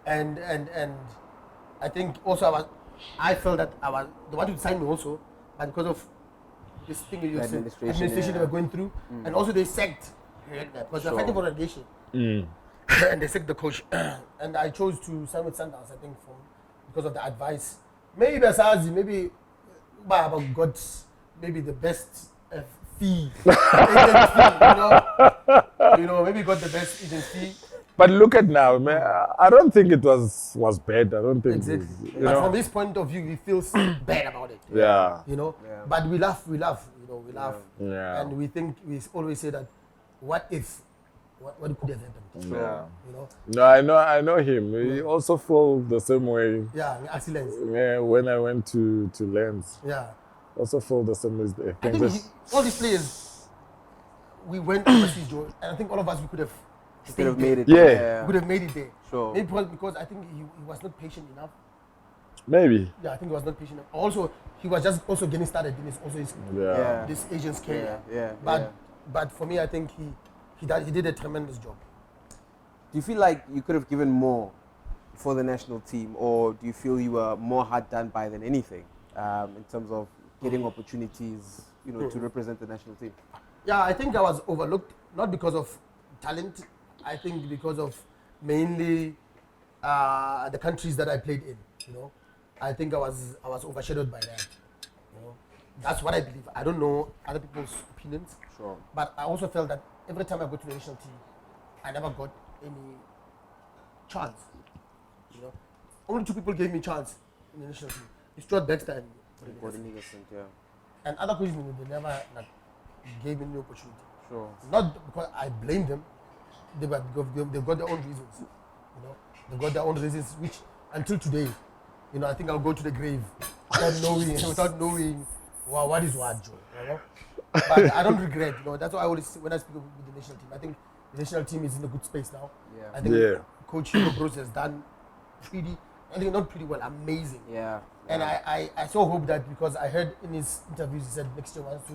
Speaker 1: And I think also I felt that they wanted to sign me also, but because of this thing you said, administration they were going through, and also they sacked because they're fighting for relegation. And they sacked the coach, and I chose to sign with Sundowns. I think because of the advice. Maybe Asazi, maybe Baba got maybe the best fee, agent fee, you know, maybe got the best agent fee.
Speaker 3: But look at now, man. I don't think it was bad. I don't think.
Speaker 1: Exactly.
Speaker 3: You
Speaker 1: But
Speaker 3: know?
Speaker 1: from this point of view, we feel bad about it.
Speaker 3: Yeah.
Speaker 1: You know,
Speaker 2: Yeah.
Speaker 1: but we laugh. You know, we laugh,
Speaker 3: Yeah.
Speaker 1: and we always say that, what if, what could have happened?
Speaker 3: Yeah.
Speaker 1: You know,
Speaker 3: No, I know him. He also felt the same way.
Speaker 1: yeah, excellence.
Speaker 3: Yeah, when I went to Lens,
Speaker 1: Yeah,
Speaker 3: also felt the same as the
Speaker 1: I think all these players, we went overseas, Joe, and I think all of us we could have
Speaker 2: Could have made it.
Speaker 3: Yeah.
Speaker 1: We could have made it there.
Speaker 2: Sure.
Speaker 1: Maybe because I think he was not patient enough.
Speaker 3: Maybe.
Speaker 1: Yeah, I think he was not patient enough. Also, he was just also getting started in his
Speaker 3: Yeah.
Speaker 1: this agent's career.
Speaker 2: Yeah.
Speaker 1: But for me, I think he did a tremendous job.
Speaker 2: Do you feel like you could have given more for the national team, or do you feel you were more hard done by than anything in terms of getting opportunities, you know, to represent the national team?
Speaker 1: Yeah, I think I was overlooked, not because of talent. I think because of mainly the countries that I played in. You know, I think I was overshadowed by that. You know, that's what I believe. I don't know other people's opinions.
Speaker 2: Sure.
Speaker 1: But I also felt that every time I go to the national team, I never got any chance. You know, only 2 people gave me chance in the national team. It's Stuart Baxter and
Speaker 2: Gordon Nicholson, yeah.
Speaker 1: and other coaches, they never gave me any opportunity.
Speaker 2: Sure.
Speaker 1: Not because I blame them, they've got their own reasons. You know, they've got their own reasons, which until today, you know, I think I'll go to the grave without knowing what is what, Joe. You know? But I don't regret. You know, that's why I always say when I speak with the national team, I think the national team is in a good space now.
Speaker 2: Yeah.
Speaker 1: I think Coach Hugo Bruce has done not pretty well, amazing.
Speaker 2: Yeah.
Speaker 1: And I so hope that, because I heard in his interviews he said next year wants to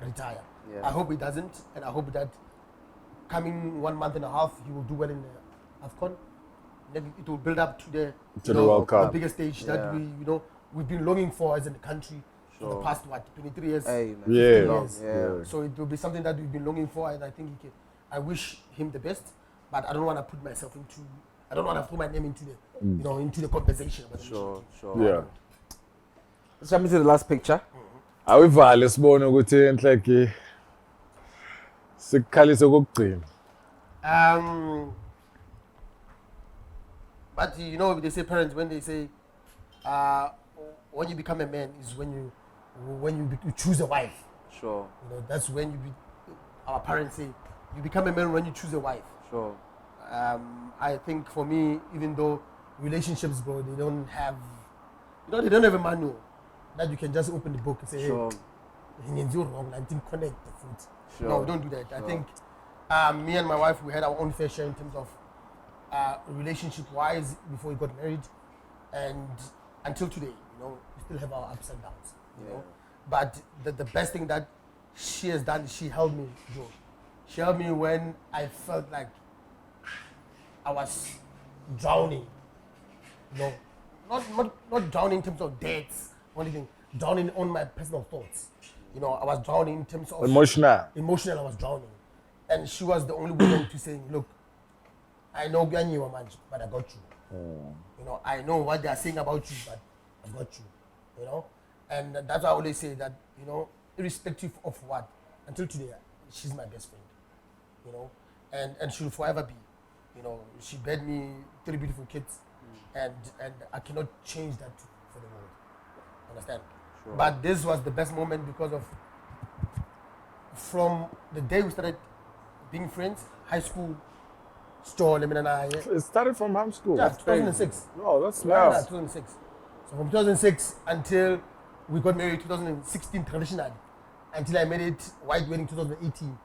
Speaker 1: retire.
Speaker 2: Yeah.
Speaker 1: I hope he doesn't, and I hope that coming 1 month and a half he will do well in the AFCON. Then it will build up to the
Speaker 3: World Cup.
Speaker 1: the biggest stage that we've been longing for as a country. in the past, 23 years?
Speaker 2: Hey, man.
Speaker 3: Yeah.
Speaker 1: So it will be something that we've been longing for, and I think I wish him the best, but I don't want to put myself into, I don't want to throw my name into the, into the conversation.
Speaker 2: Sure.
Speaker 3: Yeah.
Speaker 2: Let's jump into the last picture.
Speaker 3: Awivale sibone ukuthi enhleki sikhalise kokugcina.
Speaker 1: But you know, they say parents, when they say when you become a man is when you choose a wife.
Speaker 2: Sure.
Speaker 1: You know, that's when our parents say you become a man when you choose a wife.
Speaker 2: Sure.
Speaker 1: I think for me, even though relationships, bro, they don't have a manual that you can just open the book and say,
Speaker 2: Sure.
Speaker 1: hey, you're wrong, I didn't connect the food.
Speaker 2: Sure.
Speaker 1: No, don't do that.
Speaker 2: Sure.
Speaker 1: I think me and my wife, we had our own fair share in terms of relationship-wise before we got married, and until today, you know, we still have our ups and downs. You know, but the best thing that she has done is she held me, Joe. She held me when I felt like I was drowning. You know, not drowning in terms of debts or anything, drowning on my personal thoughts. You know, I was drowning in terms of
Speaker 3: Emotional,
Speaker 1: I was drowning. And she was the only woman to say, look, I know you're man, but I got you. You know, I know what they are saying about you, but I got you. You know, and that's why I always say that, you know, irrespective of what, until today, she's my best friend. You know, and she'll forever be. You know, she bred me 3 beautiful kids, and I cannot change that for the world. Understand? Sure. But this was the best moment because of, from the day we started being friends, high school,
Speaker 3: It started from high school.
Speaker 1: Yeah, 2006.
Speaker 3: Oh, that's
Speaker 1: Yeah,
Speaker 3: nice.
Speaker 1: 2006. So from 2006 until we got married 2016 traditionally, until I made it white wedding 2018.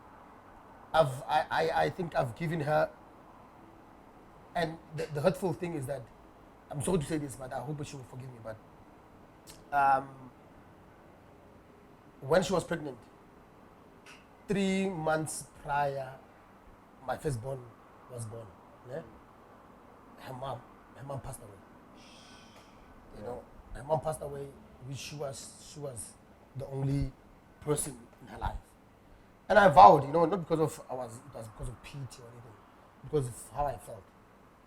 Speaker 1: I think I've given her, and the hurtful thing is that, I'm sorry to say this, but I hope she will forgive me, but when she was pregnant, 3 months prior, my firstborn was born. Yeah? Her mom passed away. You know, her mom passed away, which she was the only person in her life. And I vowed, you know, not because of it was because of pity or anything, because of how I felt.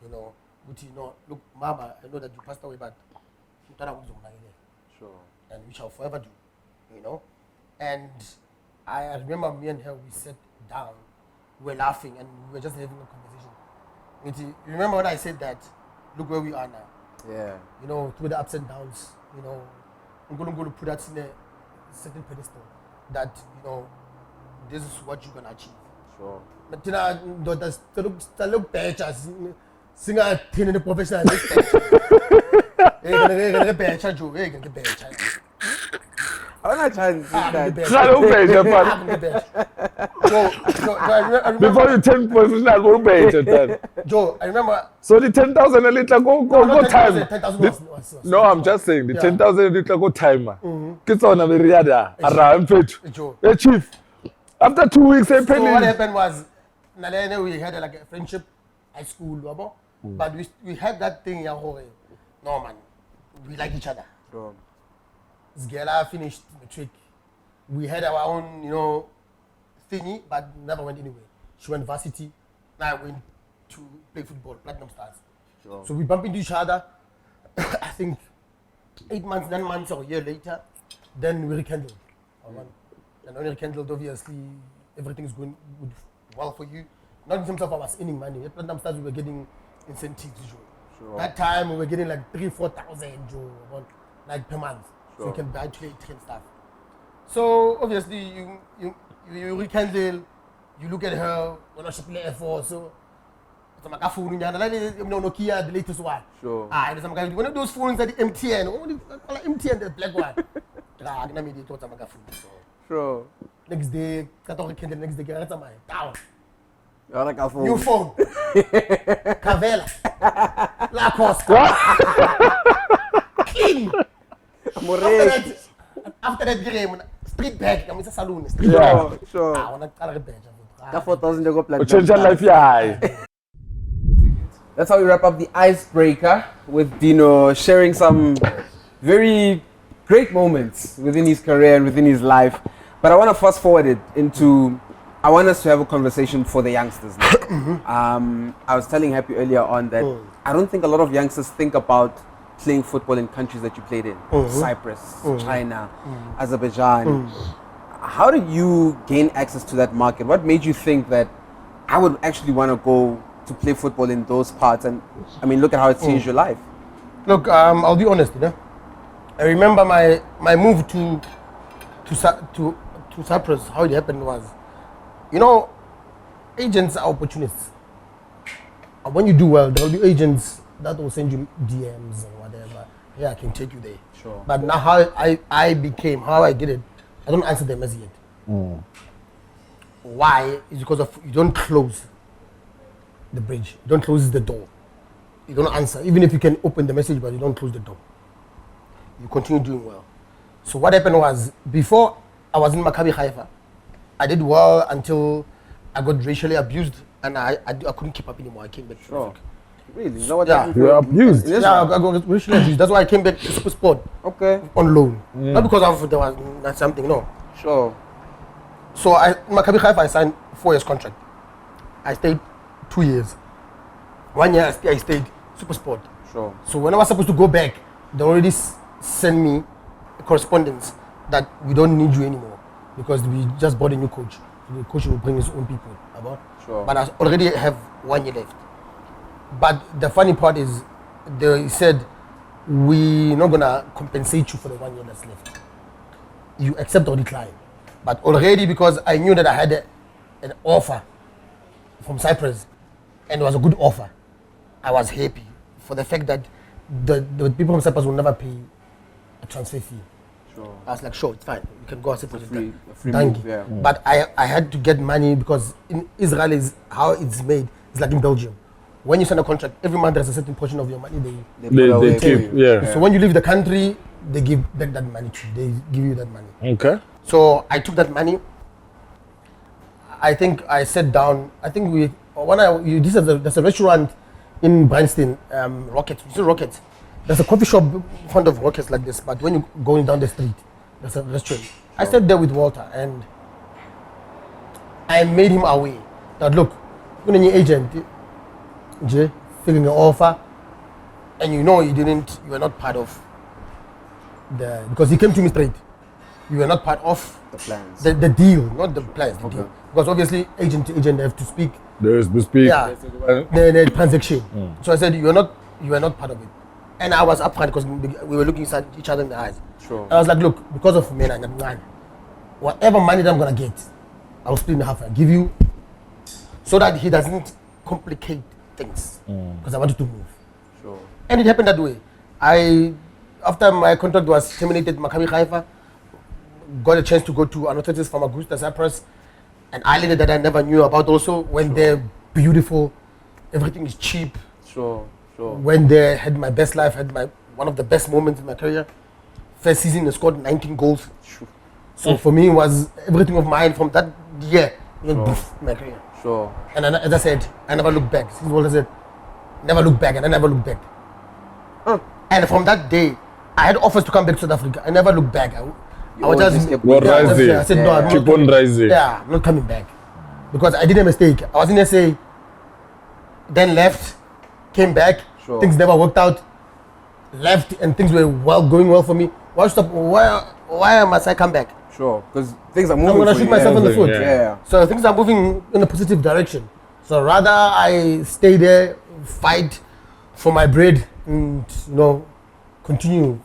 Speaker 1: You know, but you know, look, Mama, I know that you passed away, but
Speaker 2: Sure.
Speaker 1: and we shall forever do, you know. And I remember me and her, we sat down, we were laughing, and we were just having a conversation. You remember when I said that, look where we are now.
Speaker 2: Yeah.
Speaker 1: You know, through the ups and downs, you know, Ngolo put us in a certain pedestal that, you know, this is what you're going to achieve.
Speaker 2: Sure.
Speaker 1: But you know, that's the look better. Singer, the professional.
Speaker 2: I'm not trying to do that.
Speaker 3: Before you turn professional, go better.
Speaker 1: Joe, I remember.
Speaker 3: So the 10,000 a little go time.
Speaker 1: 10,000 was.
Speaker 3: No, I'm just saying the 10,000 a little go time. Kids on a riada around
Speaker 1: Joe.
Speaker 3: Hey, Chief. After 2 weeks, they
Speaker 1: So
Speaker 3: paid
Speaker 1: what
Speaker 3: me.
Speaker 1: happened was, we had like a friendship, high school, but we had that thing. No man, we like each other.
Speaker 2: Sure.
Speaker 1: This girl finished matric. We had our own, you know, thingy, but never went anywhere. She went varsity. Now I went to play football, Platinum Stars.
Speaker 2: Sure.
Speaker 1: So we bump into each other. I think 8 months, 9 months, or a year later, then we rekindled. And when we rekindled, obviously, everything is going good, well for you. Not in terms of us earning money. At Platinum Stars, we were getting incentives.
Speaker 2: Sure.
Speaker 1: That time, we were getting like 3,000-4,000 like per month. So you can buy trade and stuff. So obviously you rekindle, you look at her when she play F4, so it's like a phone, Nokia, the latest one.
Speaker 2: Sure.
Speaker 1: One of those phones are the MTN, MTN, the black one.
Speaker 2: Sure.
Speaker 1: Next day, next day, down.
Speaker 2: You're like a phone.
Speaker 1: New phone. Cavella. Lacoste. Clean. After that game, street bag, I'm in a saloon.
Speaker 3: Yeah.
Speaker 2: Sure.
Speaker 1: I want to color badge.
Speaker 2: That 4,000 they go plan.
Speaker 3: Change your life, yeah.
Speaker 2: That's how we wrap up the Icebreaker with Dino sharing some very great moments within his career and within his life. But I want to fast forward it into, I want us to have a conversation for the youngsters now. I was telling Happy earlier on that I don't think a lot of youngsters think about playing football in countries that you played in. Cyprus, China, Azerbaijan. How did you gain access to that market? What made you think that I would actually want to go to play football in those parts? And I mean, look at how it changed your life.
Speaker 1: Look, I'll be honest, I remember my move to Cyprus. How it happened was, agents are opportunists. And when you do well, there will be agents that will send you DMs or whatever. Yeah, I can take you there.
Speaker 2: Sure.
Speaker 1: But now how I did it, I don't answer them as yet. Why? It's because of you don't close the bridge. You don't close the door. You don't answer. Even if you can open the message, but you don't close the door. You continue doing well. So what happened was, before I was in Maccabi Haifa, I did well until I got racially abused and I couldn't keep up anymore. I came back to Africa.
Speaker 2: Really? Is that what
Speaker 1: Yeah.
Speaker 2: happened?
Speaker 3: You were abused.
Speaker 1: Yeah, I got racially abused. That's why I came back to Super Sport
Speaker 2: Okay.
Speaker 1: on loan. Not because of there was not something, no.
Speaker 2: Sure.
Speaker 1: So in Maccabi Haifa, I signed 4 years contract. I stayed 2 years. 1 year I stayed Super Sport.
Speaker 2: Sure.
Speaker 1: So when I was supposed to go back, they already sent me a correspondence that we don't need you anymore because we just bought a new coach. The coach will bring his own people.
Speaker 2: Sure.
Speaker 1: But I already have 1 year left. But the funny part is, they said, we're not gonna compensate you for the 1 year that's left. You accept or decline. But already, because I knew that I had an offer from Cyprus, and it was a good offer, I was happy for the fact that the people from Cyprus will never pay a transfer fee.
Speaker 2: Sure.
Speaker 1: I was like, sure, it's fine. You can go and Cyprus.
Speaker 2: A free
Speaker 1: Thank
Speaker 2: move,
Speaker 1: you.
Speaker 2: yeah.
Speaker 1: But I had to get money because in Israel is how it's made. It's like in Belgium. When you sign a contract, every month there's a certain portion of your money
Speaker 3: They keep, yeah.
Speaker 1: So when you leave the country, they give back that money to you. They give you that money.
Speaker 3: Okay.
Speaker 1: So I took that money. I think I sat down. I think there's a restaurant in Bryanston, Rockets. You see Rockets? There's a coffee shop in front of Rockets like this, but when you're going down the street, there's a restaurant. I sat there with Walter and I made him aware that, look, you're an agent, Jay, filling your offer, and you were not part of because he came to me straight. You were not part of
Speaker 2: The plans.
Speaker 1: the deal, not the plans, the deal. Because obviously agent to agent have to speak.
Speaker 3: There is to speak.
Speaker 1: Yeah, the transaction. So I said you were not part of it, and I was upfront because we were looking at each other in the eyes.
Speaker 2: Sure.
Speaker 1: I was like, look, because of me and whatever money that I'm gonna get, I'll split in half. I give you, so that he doesn't complicate things. Because I wanted to move.
Speaker 2: Sure.
Speaker 1: And it happened that way. After my contract was terminated, Maccabi Haifa got a chance to go to Anothetis from Augusta, Cyprus, an island that I never knew about also. When they're beautiful, everything is cheap.
Speaker 2: Sure.
Speaker 1: When they had my best life, had one of the best moments in my career. First season, I scored 19 goals. So for me, it was everything of mine from that year. Boof, my career.
Speaker 2: Sure.
Speaker 1: And as I said, I never looked back. This is what I said. Never look back, and I never looked back. And from that day, I had offers to come back to South Africa. I never looked back. I was just
Speaker 3: rising.
Speaker 1: I said, no, I'm
Speaker 3: Keep
Speaker 1: not
Speaker 3: on rising.
Speaker 1: Yeah, I'm not coming back. Because I did a mistake. I was in SA, then left, came back.
Speaker 2: Sure.
Speaker 1: Things never worked out. Left, and things were going well for me. Why must I come back?
Speaker 2: Sure. Because things are moving.
Speaker 1: I'm gonna
Speaker 2: for
Speaker 1: shoot
Speaker 2: you.
Speaker 1: myself in the foot.
Speaker 2: Yeah.
Speaker 1: So things are moving in a positive direction. So rather I stay there, fight for my bread, and continue,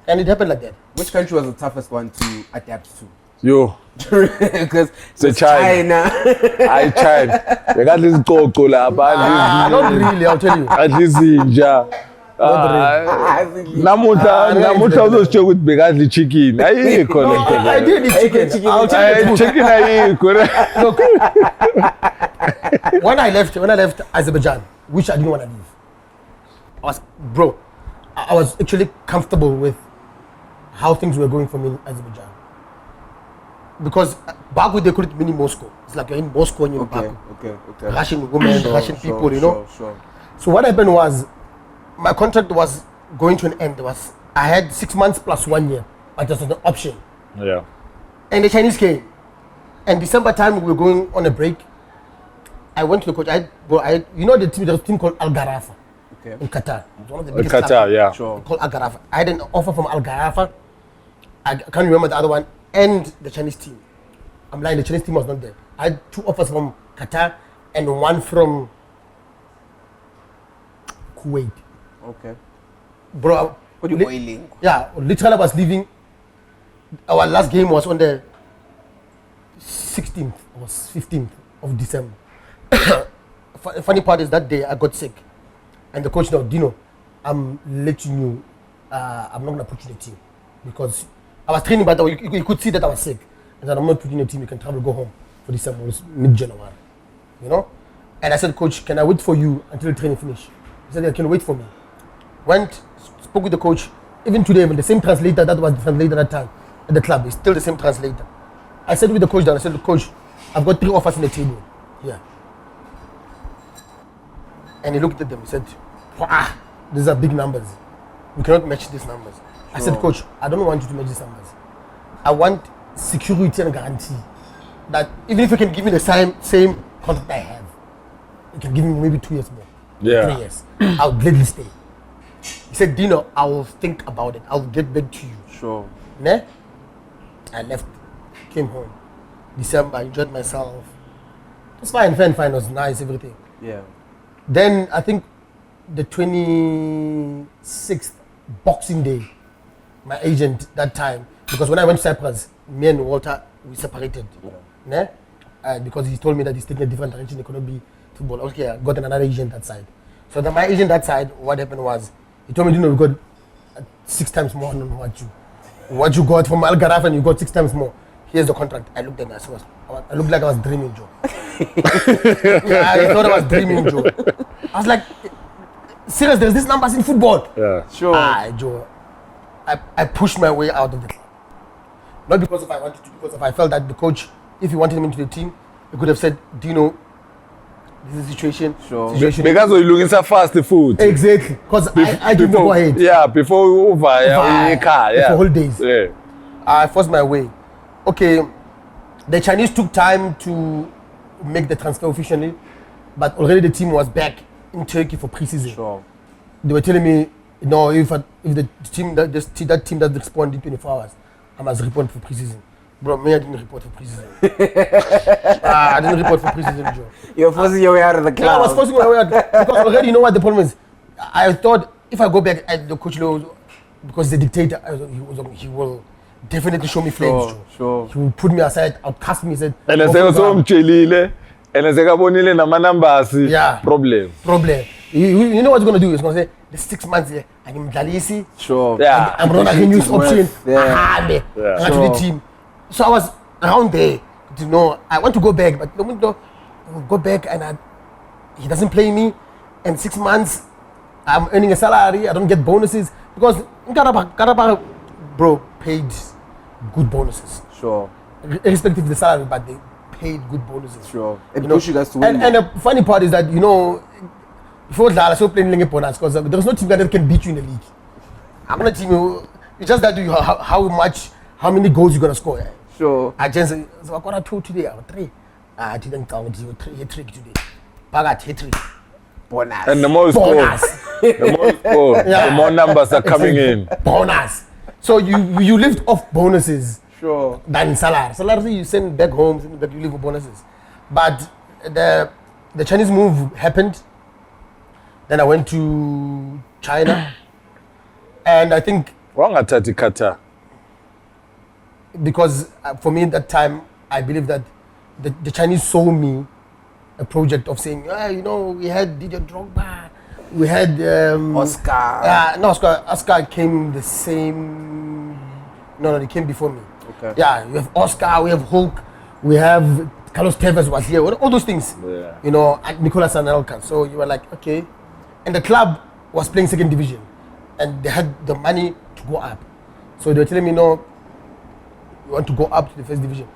Speaker 1: and it happened like that.
Speaker 2: Which country was the toughest one to adapt to?
Speaker 3: Yo.
Speaker 2: Because
Speaker 3: It's China. I China. You got this cocoa
Speaker 1: Not really, I'll tell you.
Speaker 3: At least inja. Namuhla uzositsho ukuthi bekadli chicken. Ayikho
Speaker 1: No,
Speaker 3: lento.
Speaker 1: I did eat chicken. I'll tell you the truth.
Speaker 3: Chicken ayikho.
Speaker 1: Look, when I left Azerbaijan, which I didn't want to leave, I was actually comfortable with how things were going for me in Azerbaijan. Because Baku, they call it mini Moscow. It's like you're in Moscow and you're in Baku.
Speaker 2: Okay.
Speaker 1: Russian women, Russian people,
Speaker 2: Sure.
Speaker 1: So what happened was, my contract was going to an end. There was I had 6 months plus 1 year, but just an option.
Speaker 3: Yeah.
Speaker 1: And the Chinese came. And December time, we were going on a break. I went to the coach. You know the team, there's a team called Al Gharafa in Qatar. It's one of the biggest
Speaker 3: Qatar,
Speaker 1: clubs.
Speaker 3: yeah.
Speaker 2: Sure.
Speaker 1: Called Al Gharafa. I had an offer from Al Gharafa. I can't remember the other one. And the Chinese team. I'm lying, the Chinese team was not there. I had 2 offers from Qatar and 1 from Kuwait.
Speaker 2: Okay.
Speaker 1: Bro,
Speaker 2: What are you boiling?
Speaker 1: yeah, literally I was leaving. Our last game was on the 16th or 15th of December. Funny part is that day I got sick. And the coach now, Dino, I'm letting you, I'm not going to put you in the team. Because I was training, but you could see that I was sick. And then I'm not putting you in the team, you can travel, go home for December, it was mid-January. You know? And I said, coach, can I wait for you until the training finish? He said, yeah, can you wait for me? Went, spoke with the coach. Even today, even the same translator that was the translator at that time at the club, is still the same translator. I said with the coach then, I said, coach, I've got 3 offers on the table. Yeah. And he looked at them, he said, wow, these are big numbers. We cannot match these numbers. I said, coach, I don't want you to match these numbers. I want security and guarantee that even if you can give me the same contract I have, you can give me maybe 2 years more.
Speaker 3: Yeah.
Speaker 1: 3 years. I'll gladly stay. He said, Dino, I will think about it. I'll get back to you.
Speaker 2: Sure.
Speaker 1: Ne? I left, came home. December, I enjoyed myself. It was fine, it was nice, everything.
Speaker 2: Yeah.
Speaker 1: Then I think the 26th Boxing Day, my agent that time, because when I went to Cyprus, me and Walter, we separated. Ne? Because he told me that he's taking a different direction, it couldn't be football. Okay, I got another agent that side. So then my agent that side, what happened was, he told me, you know, we got 6 times more than what you got from Al Gharafa, and you got 6 times more. Here's the contract. I looked at it, I looked like I was dreaming, Joe. Yeah, I thought I was dreaming, Joe. I was like, serious, there's these numbers in football.
Speaker 3: Yeah.
Speaker 2: Sure.
Speaker 1: Joe, I pushed my way out of the club. Not because if I wanted to, because if I felt that the coach, if he wanted him into the team, he could have said, Dino, this is the situation.
Speaker 2: Sure.
Speaker 3: Because you're looking so fast the food.
Speaker 1: Exactly. Because I didn't go ahead.
Speaker 3: Yeah, before we over, in the car. Yeah.
Speaker 1: For holidays.
Speaker 3: Yeah.
Speaker 1: I forced my way. Okay, the Chinese took time to make the transfer officially, but already the team was back in Turkey for pre-season.
Speaker 2: Sure.
Speaker 1: They were telling me, no, if the team that team doesn't respond in 24 hours, I must report for pre-season. Bro, me, I didn't report for pre-season. I didn't report for pre-season, Joe.
Speaker 2: You're forcing your way out of the club.
Speaker 1: Yeah, I was forcing my way out because already you know what the problem is. I thought if I go back, the coach knows, because the dictator, he will definitely show me flames, Joe.
Speaker 2: Sure.
Speaker 1: He will put me aside, outcast me, said.
Speaker 3: And I say also umchelile, and I say kabonile na manambas.
Speaker 1: Yeah.
Speaker 3: Problem.
Speaker 1: You know what he's gonna do? He's gonna say the 6 months here, I'm Mdlalisi.
Speaker 2: Sure.
Speaker 3: Yeah.
Speaker 1: I'm running a news option.
Speaker 2: Yeah.
Speaker 1: To the team. So I was around there. You know, I want to go back, but no, go back and he doesn't play me. And 6 months, I'm earning a salary. I don't get bonuses because Qarabag, bro, paid good bonuses.
Speaker 2: Sure.
Speaker 1: Irrespective of the salary, but they paid good bonuses.
Speaker 2: Sure. It
Speaker 1: You know,
Speaker 2: pushed you guys to win.
Speaker 1: and the funny part is that, you know, before that, I was playing Linge bonus because there was no team that can beat you in the league. I'm not team you. It's just that how many goals you're gonna score.
Speaker 2: Sure.
Speaker 1: I just so I got a 2 today, or 3. I didn't count you 3 hat-trick today. Bagat hat-trick.
Speaker 2: Bonus.
Speaker 3: And the more
Speaker 1: Bonus.
Speaker 3: the more numbers are coming in.
Speaker 1: Bonus. So you lived off bonuses
Speaker 2: Sure.
Speaker 1: than salary. Salary you send back home, you live with bonuses. But the Chinese move happened. Then I went to China, and I think
Speaker 3: Wrong at Qatar.
Speaker 1: because for me at that time, I believe that the Chinese saw me a project of saying, you know, we had Didier Drogba, we had
Speaker 2: Oscar.
Speaker 1: No, Oscar came the same. No, they came before me.
Speaker 2: Okay.
Speaker 1: Yeah, we have Oscar, we have Hulk, we have Carlos Tevez was here, all those things.
Speaker 3: Yeah.
Speaker 1: You know, and Nicolas Anelka. So you were like, okay. And the club was playing 2nd division, and they had the money to go up. So they were telling me, no, you want to go up to the 1st division.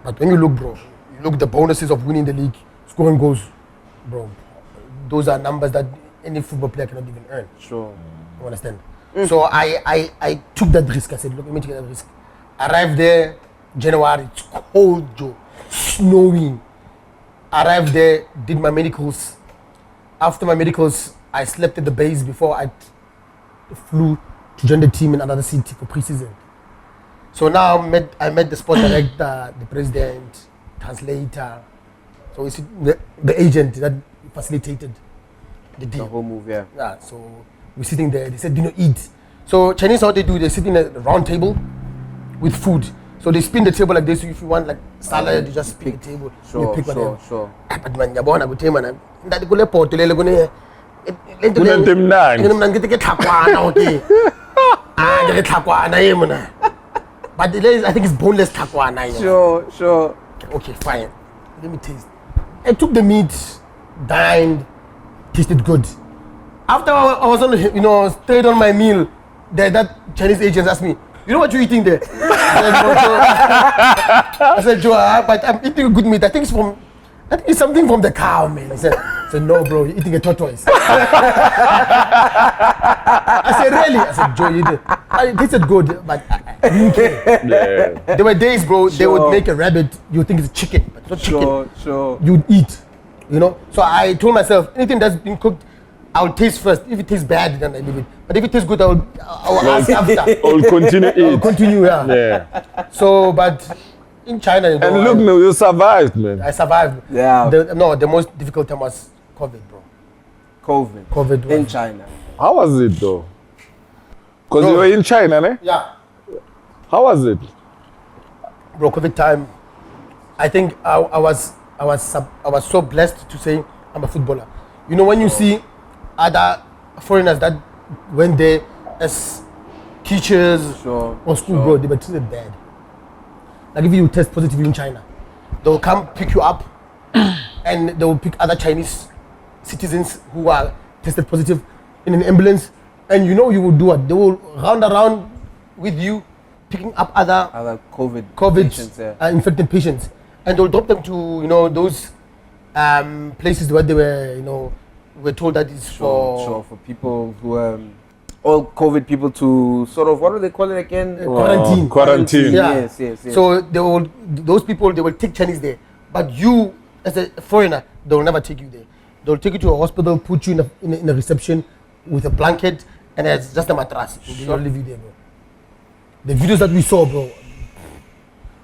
Speaker 1: But when you look, bro, you look the bonuses of winning the league, scoring goals, bro, those are numbers that any football player cannot even earn.
Speaker 2: Sure.
Speaker 1: You understand? So I took that risk. I said, look, let me take that risk. Arrived there, January, it's cold, Joe, snowing. Arrived there, did my medicals. After my medicals, I slept at the base before I flew to join the team in another city for pre-season. So now I met the sport director, the president, translator. So we see the agent that facilitated the deal.
Speaker 2: The whole move, yeah.
Speaker 1: Yeah, so we're sitting there. They said, Dino, eat. So Chinese, how they do, they sit in a round table with food. So they spin the table like this. So if you want like salad, you just spin the table.
Speaker 2: Sure,
Speaker 1: you pick whatever.
Speaker 2: sure.
Speaker 1: But man, yabona kuthi man, ndati kule poto lele kune lento
Speaker 3: Kunento emnandi.
Speaker 1: ngithi ke tlhakwana okay. Ke tlhakwana ye mona. But I think it's boneless tlhakwana ye.
Speaker 2: Sure.
Speaker 1: Okay, fine. Let me taste. I took the meat, dined, tasted good. After I was on, straight on my meal, that Chinese agent asked me, you know what you're eating there? I said, Joe, but I'm eating a good meat. I think it's something from the cow, man. I said, no, bro, you're eating a tortoise. I said, really? I said, Joe, it tasted good, but I didn't care.
Speaker 3: Yeah.
Speaker 1: There were days, bro, they would make a rabbit, you think it's chicken, but it's not chicken.
Speaker 2: Sure.
Speaker 1: You'd eat, So I told myself, anything that's been cooked, I'll taste first. If it tastes bad, then I leave it. But if it tastes good, I'll ask after.
Speaker 3: I'll continue
Speaker 1: I'll
Speaker 3: eat.
Speaker 1: continue, yeah.
Speaker 3: Yeah.
Speaker 1: So, but in China,
Speaker 3: And look, no, you survived, man.
Speaker 1: I survived.
Speaker 2: Yeah.
Speaker 1: The most difficult time was COVID, bro. COVID was,
Speaker 2: in China.
Speaker 3: How was it though? Because
Speaker 1: Bro.
Speaker 3: you were in China, ne?
Speaker 1: Yeah.
Speaker 3: How was it?
Speaker 1: Bro, COVID time, I think I was so blessed to say I'm a footballer. When you see other foreigners that went there as teachers or school, bro, they were treated bad. Like if you test positive in China, they'll come pick you up and they'll pick other Chinese citizens who are tested positive in an ambulance, and you will do what? They will round around with you, picking up other
Speaker 2: COVID
Speaker 1: patients, infected patients, and they'll drop them to those places where they were we're told that it's for
Speaker 2: people who all COVID people to sort of, what do they call it again?
Speaker 3: Quarantine.
Speaker 1: Yeah.
Speaker 2: Yes.
Speaker 1: So those people will take Chinese there, but you as a foreigner, they'll never take you there. They'll take you to a hospital, put you in a reception with a blanket, and it's just a mattress. They'll leave you there, bro. The videos that we saw, bro,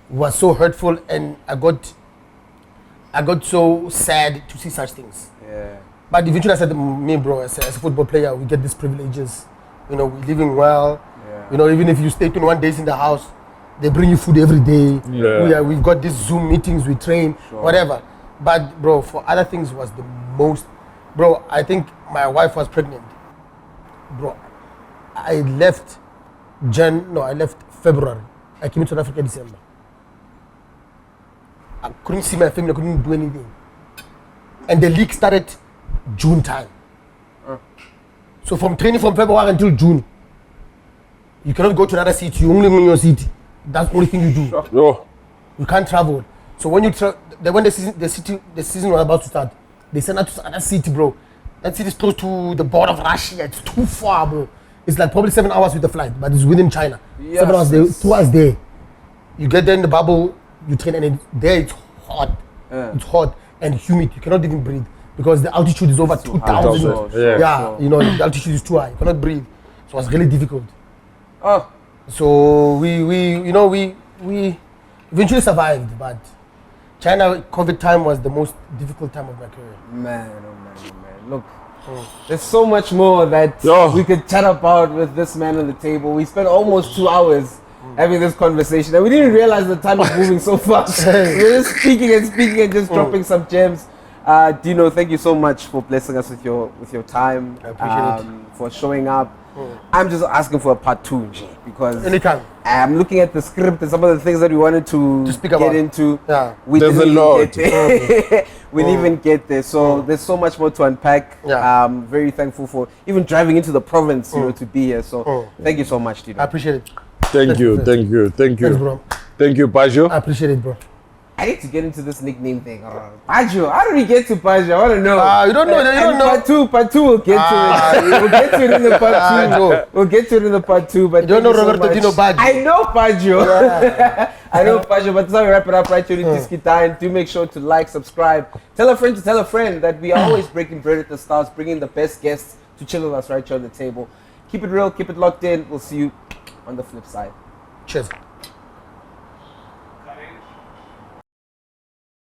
Speaker 1: was so hurtful, and I got so sad to see such things.
Speaker 2: Yeah.
Speaker 1: But eventually I said, me, bro, as a football player, we get these privileges. We're living well. Yeah. Even if you stay 21 days in the house, they bring you food every day.
Speaker 3: Yeah.
Speaker 1: We've got these Zoom meetings, we train, whatever. But, bro, for other things was the most... Bro, I think my wife was pregnant. Bro, I left February. I came to South Africa December. I couldn't see my family, I couldn't do anything. And the league started June time. So from training from February until June, you cannot go to another city. You only in your city. That's the only thing you do.
Speaker 3: Yo.
Speaker 1: You can't travel. So when when the season was about to start, they sent us to another city, bro. That city is close to the border of Russia. It's too far, bro. It's like probably 7 hours with the flight, but it's within China. Yes. 7 hours there, 2 hours there. You get there in the bubble, you train, and there it's hot. It's hot and humid. You cannot even breathe because the altitude is over 2,000. The altitude is too high. You cannot breathe. So it was really difficult. So we eventually survived, but China COVID time was the most difficult time of my career.
Speaker 2: Man. Look, there's so much more that we could chat about with this man on the table. We spent almost 2 hours having this conversation, and we didn't realize the time was moving so fast. We were just speaking and just dropping some gems. Dino, thank you so much for blessing us with your time.
Speaker 1: I appreciate it.
Speaker 2: For showing up. I'm just asking for a part 2, because
Speaker 1: anytime.
Speaker 2: I'm looking at the script and some of the things that we wanted to
Speaker 1: speak about.
Speaker 2: Get into.
Speaker 1: Yeah.
Speaker 2: We
Speaker 3: There's
Speaker 2: didn't
Speaker 3: a lot.
Speaker 2: Get there. We didn't even get there. So there's so much more to unpack.
Speaker 1: Yeah.
Speaker 2: I'm very thankful for even driving into the province, to be here. So thank you so much, Dino.
Speaker 1: I appreciate it.
Speaker 3: Thank you.
Speaker 1: Thanks, bro.
Speaker 3: Thank you, Bajo.
Speaker 1: I appreciate it, bro.
Speaker 2: I need to get into this nickname thing. Baggio. How did we get to Baggio? I want to know.
Speaker 1: You don't know. You don't know.
Speaker 2: Part two, we'll get to it. We'll get to it in the part 2. We'll get to it in the part 2. But
Speaker 1: You don't know Roberto Dino Baggio.
Speaker 2: I know Baggio. I know Baggio, but that's how we wrap it up right here in iDiski Dine. Do make sure to like, subscribe. Tell a friend to tell a friend that we are always breaking bread at the stars, bringing the best guests to chill with us right here on the table. Keep it real, keep it locked in. We'll see you on the flip side.
Speaker 1: Cheers.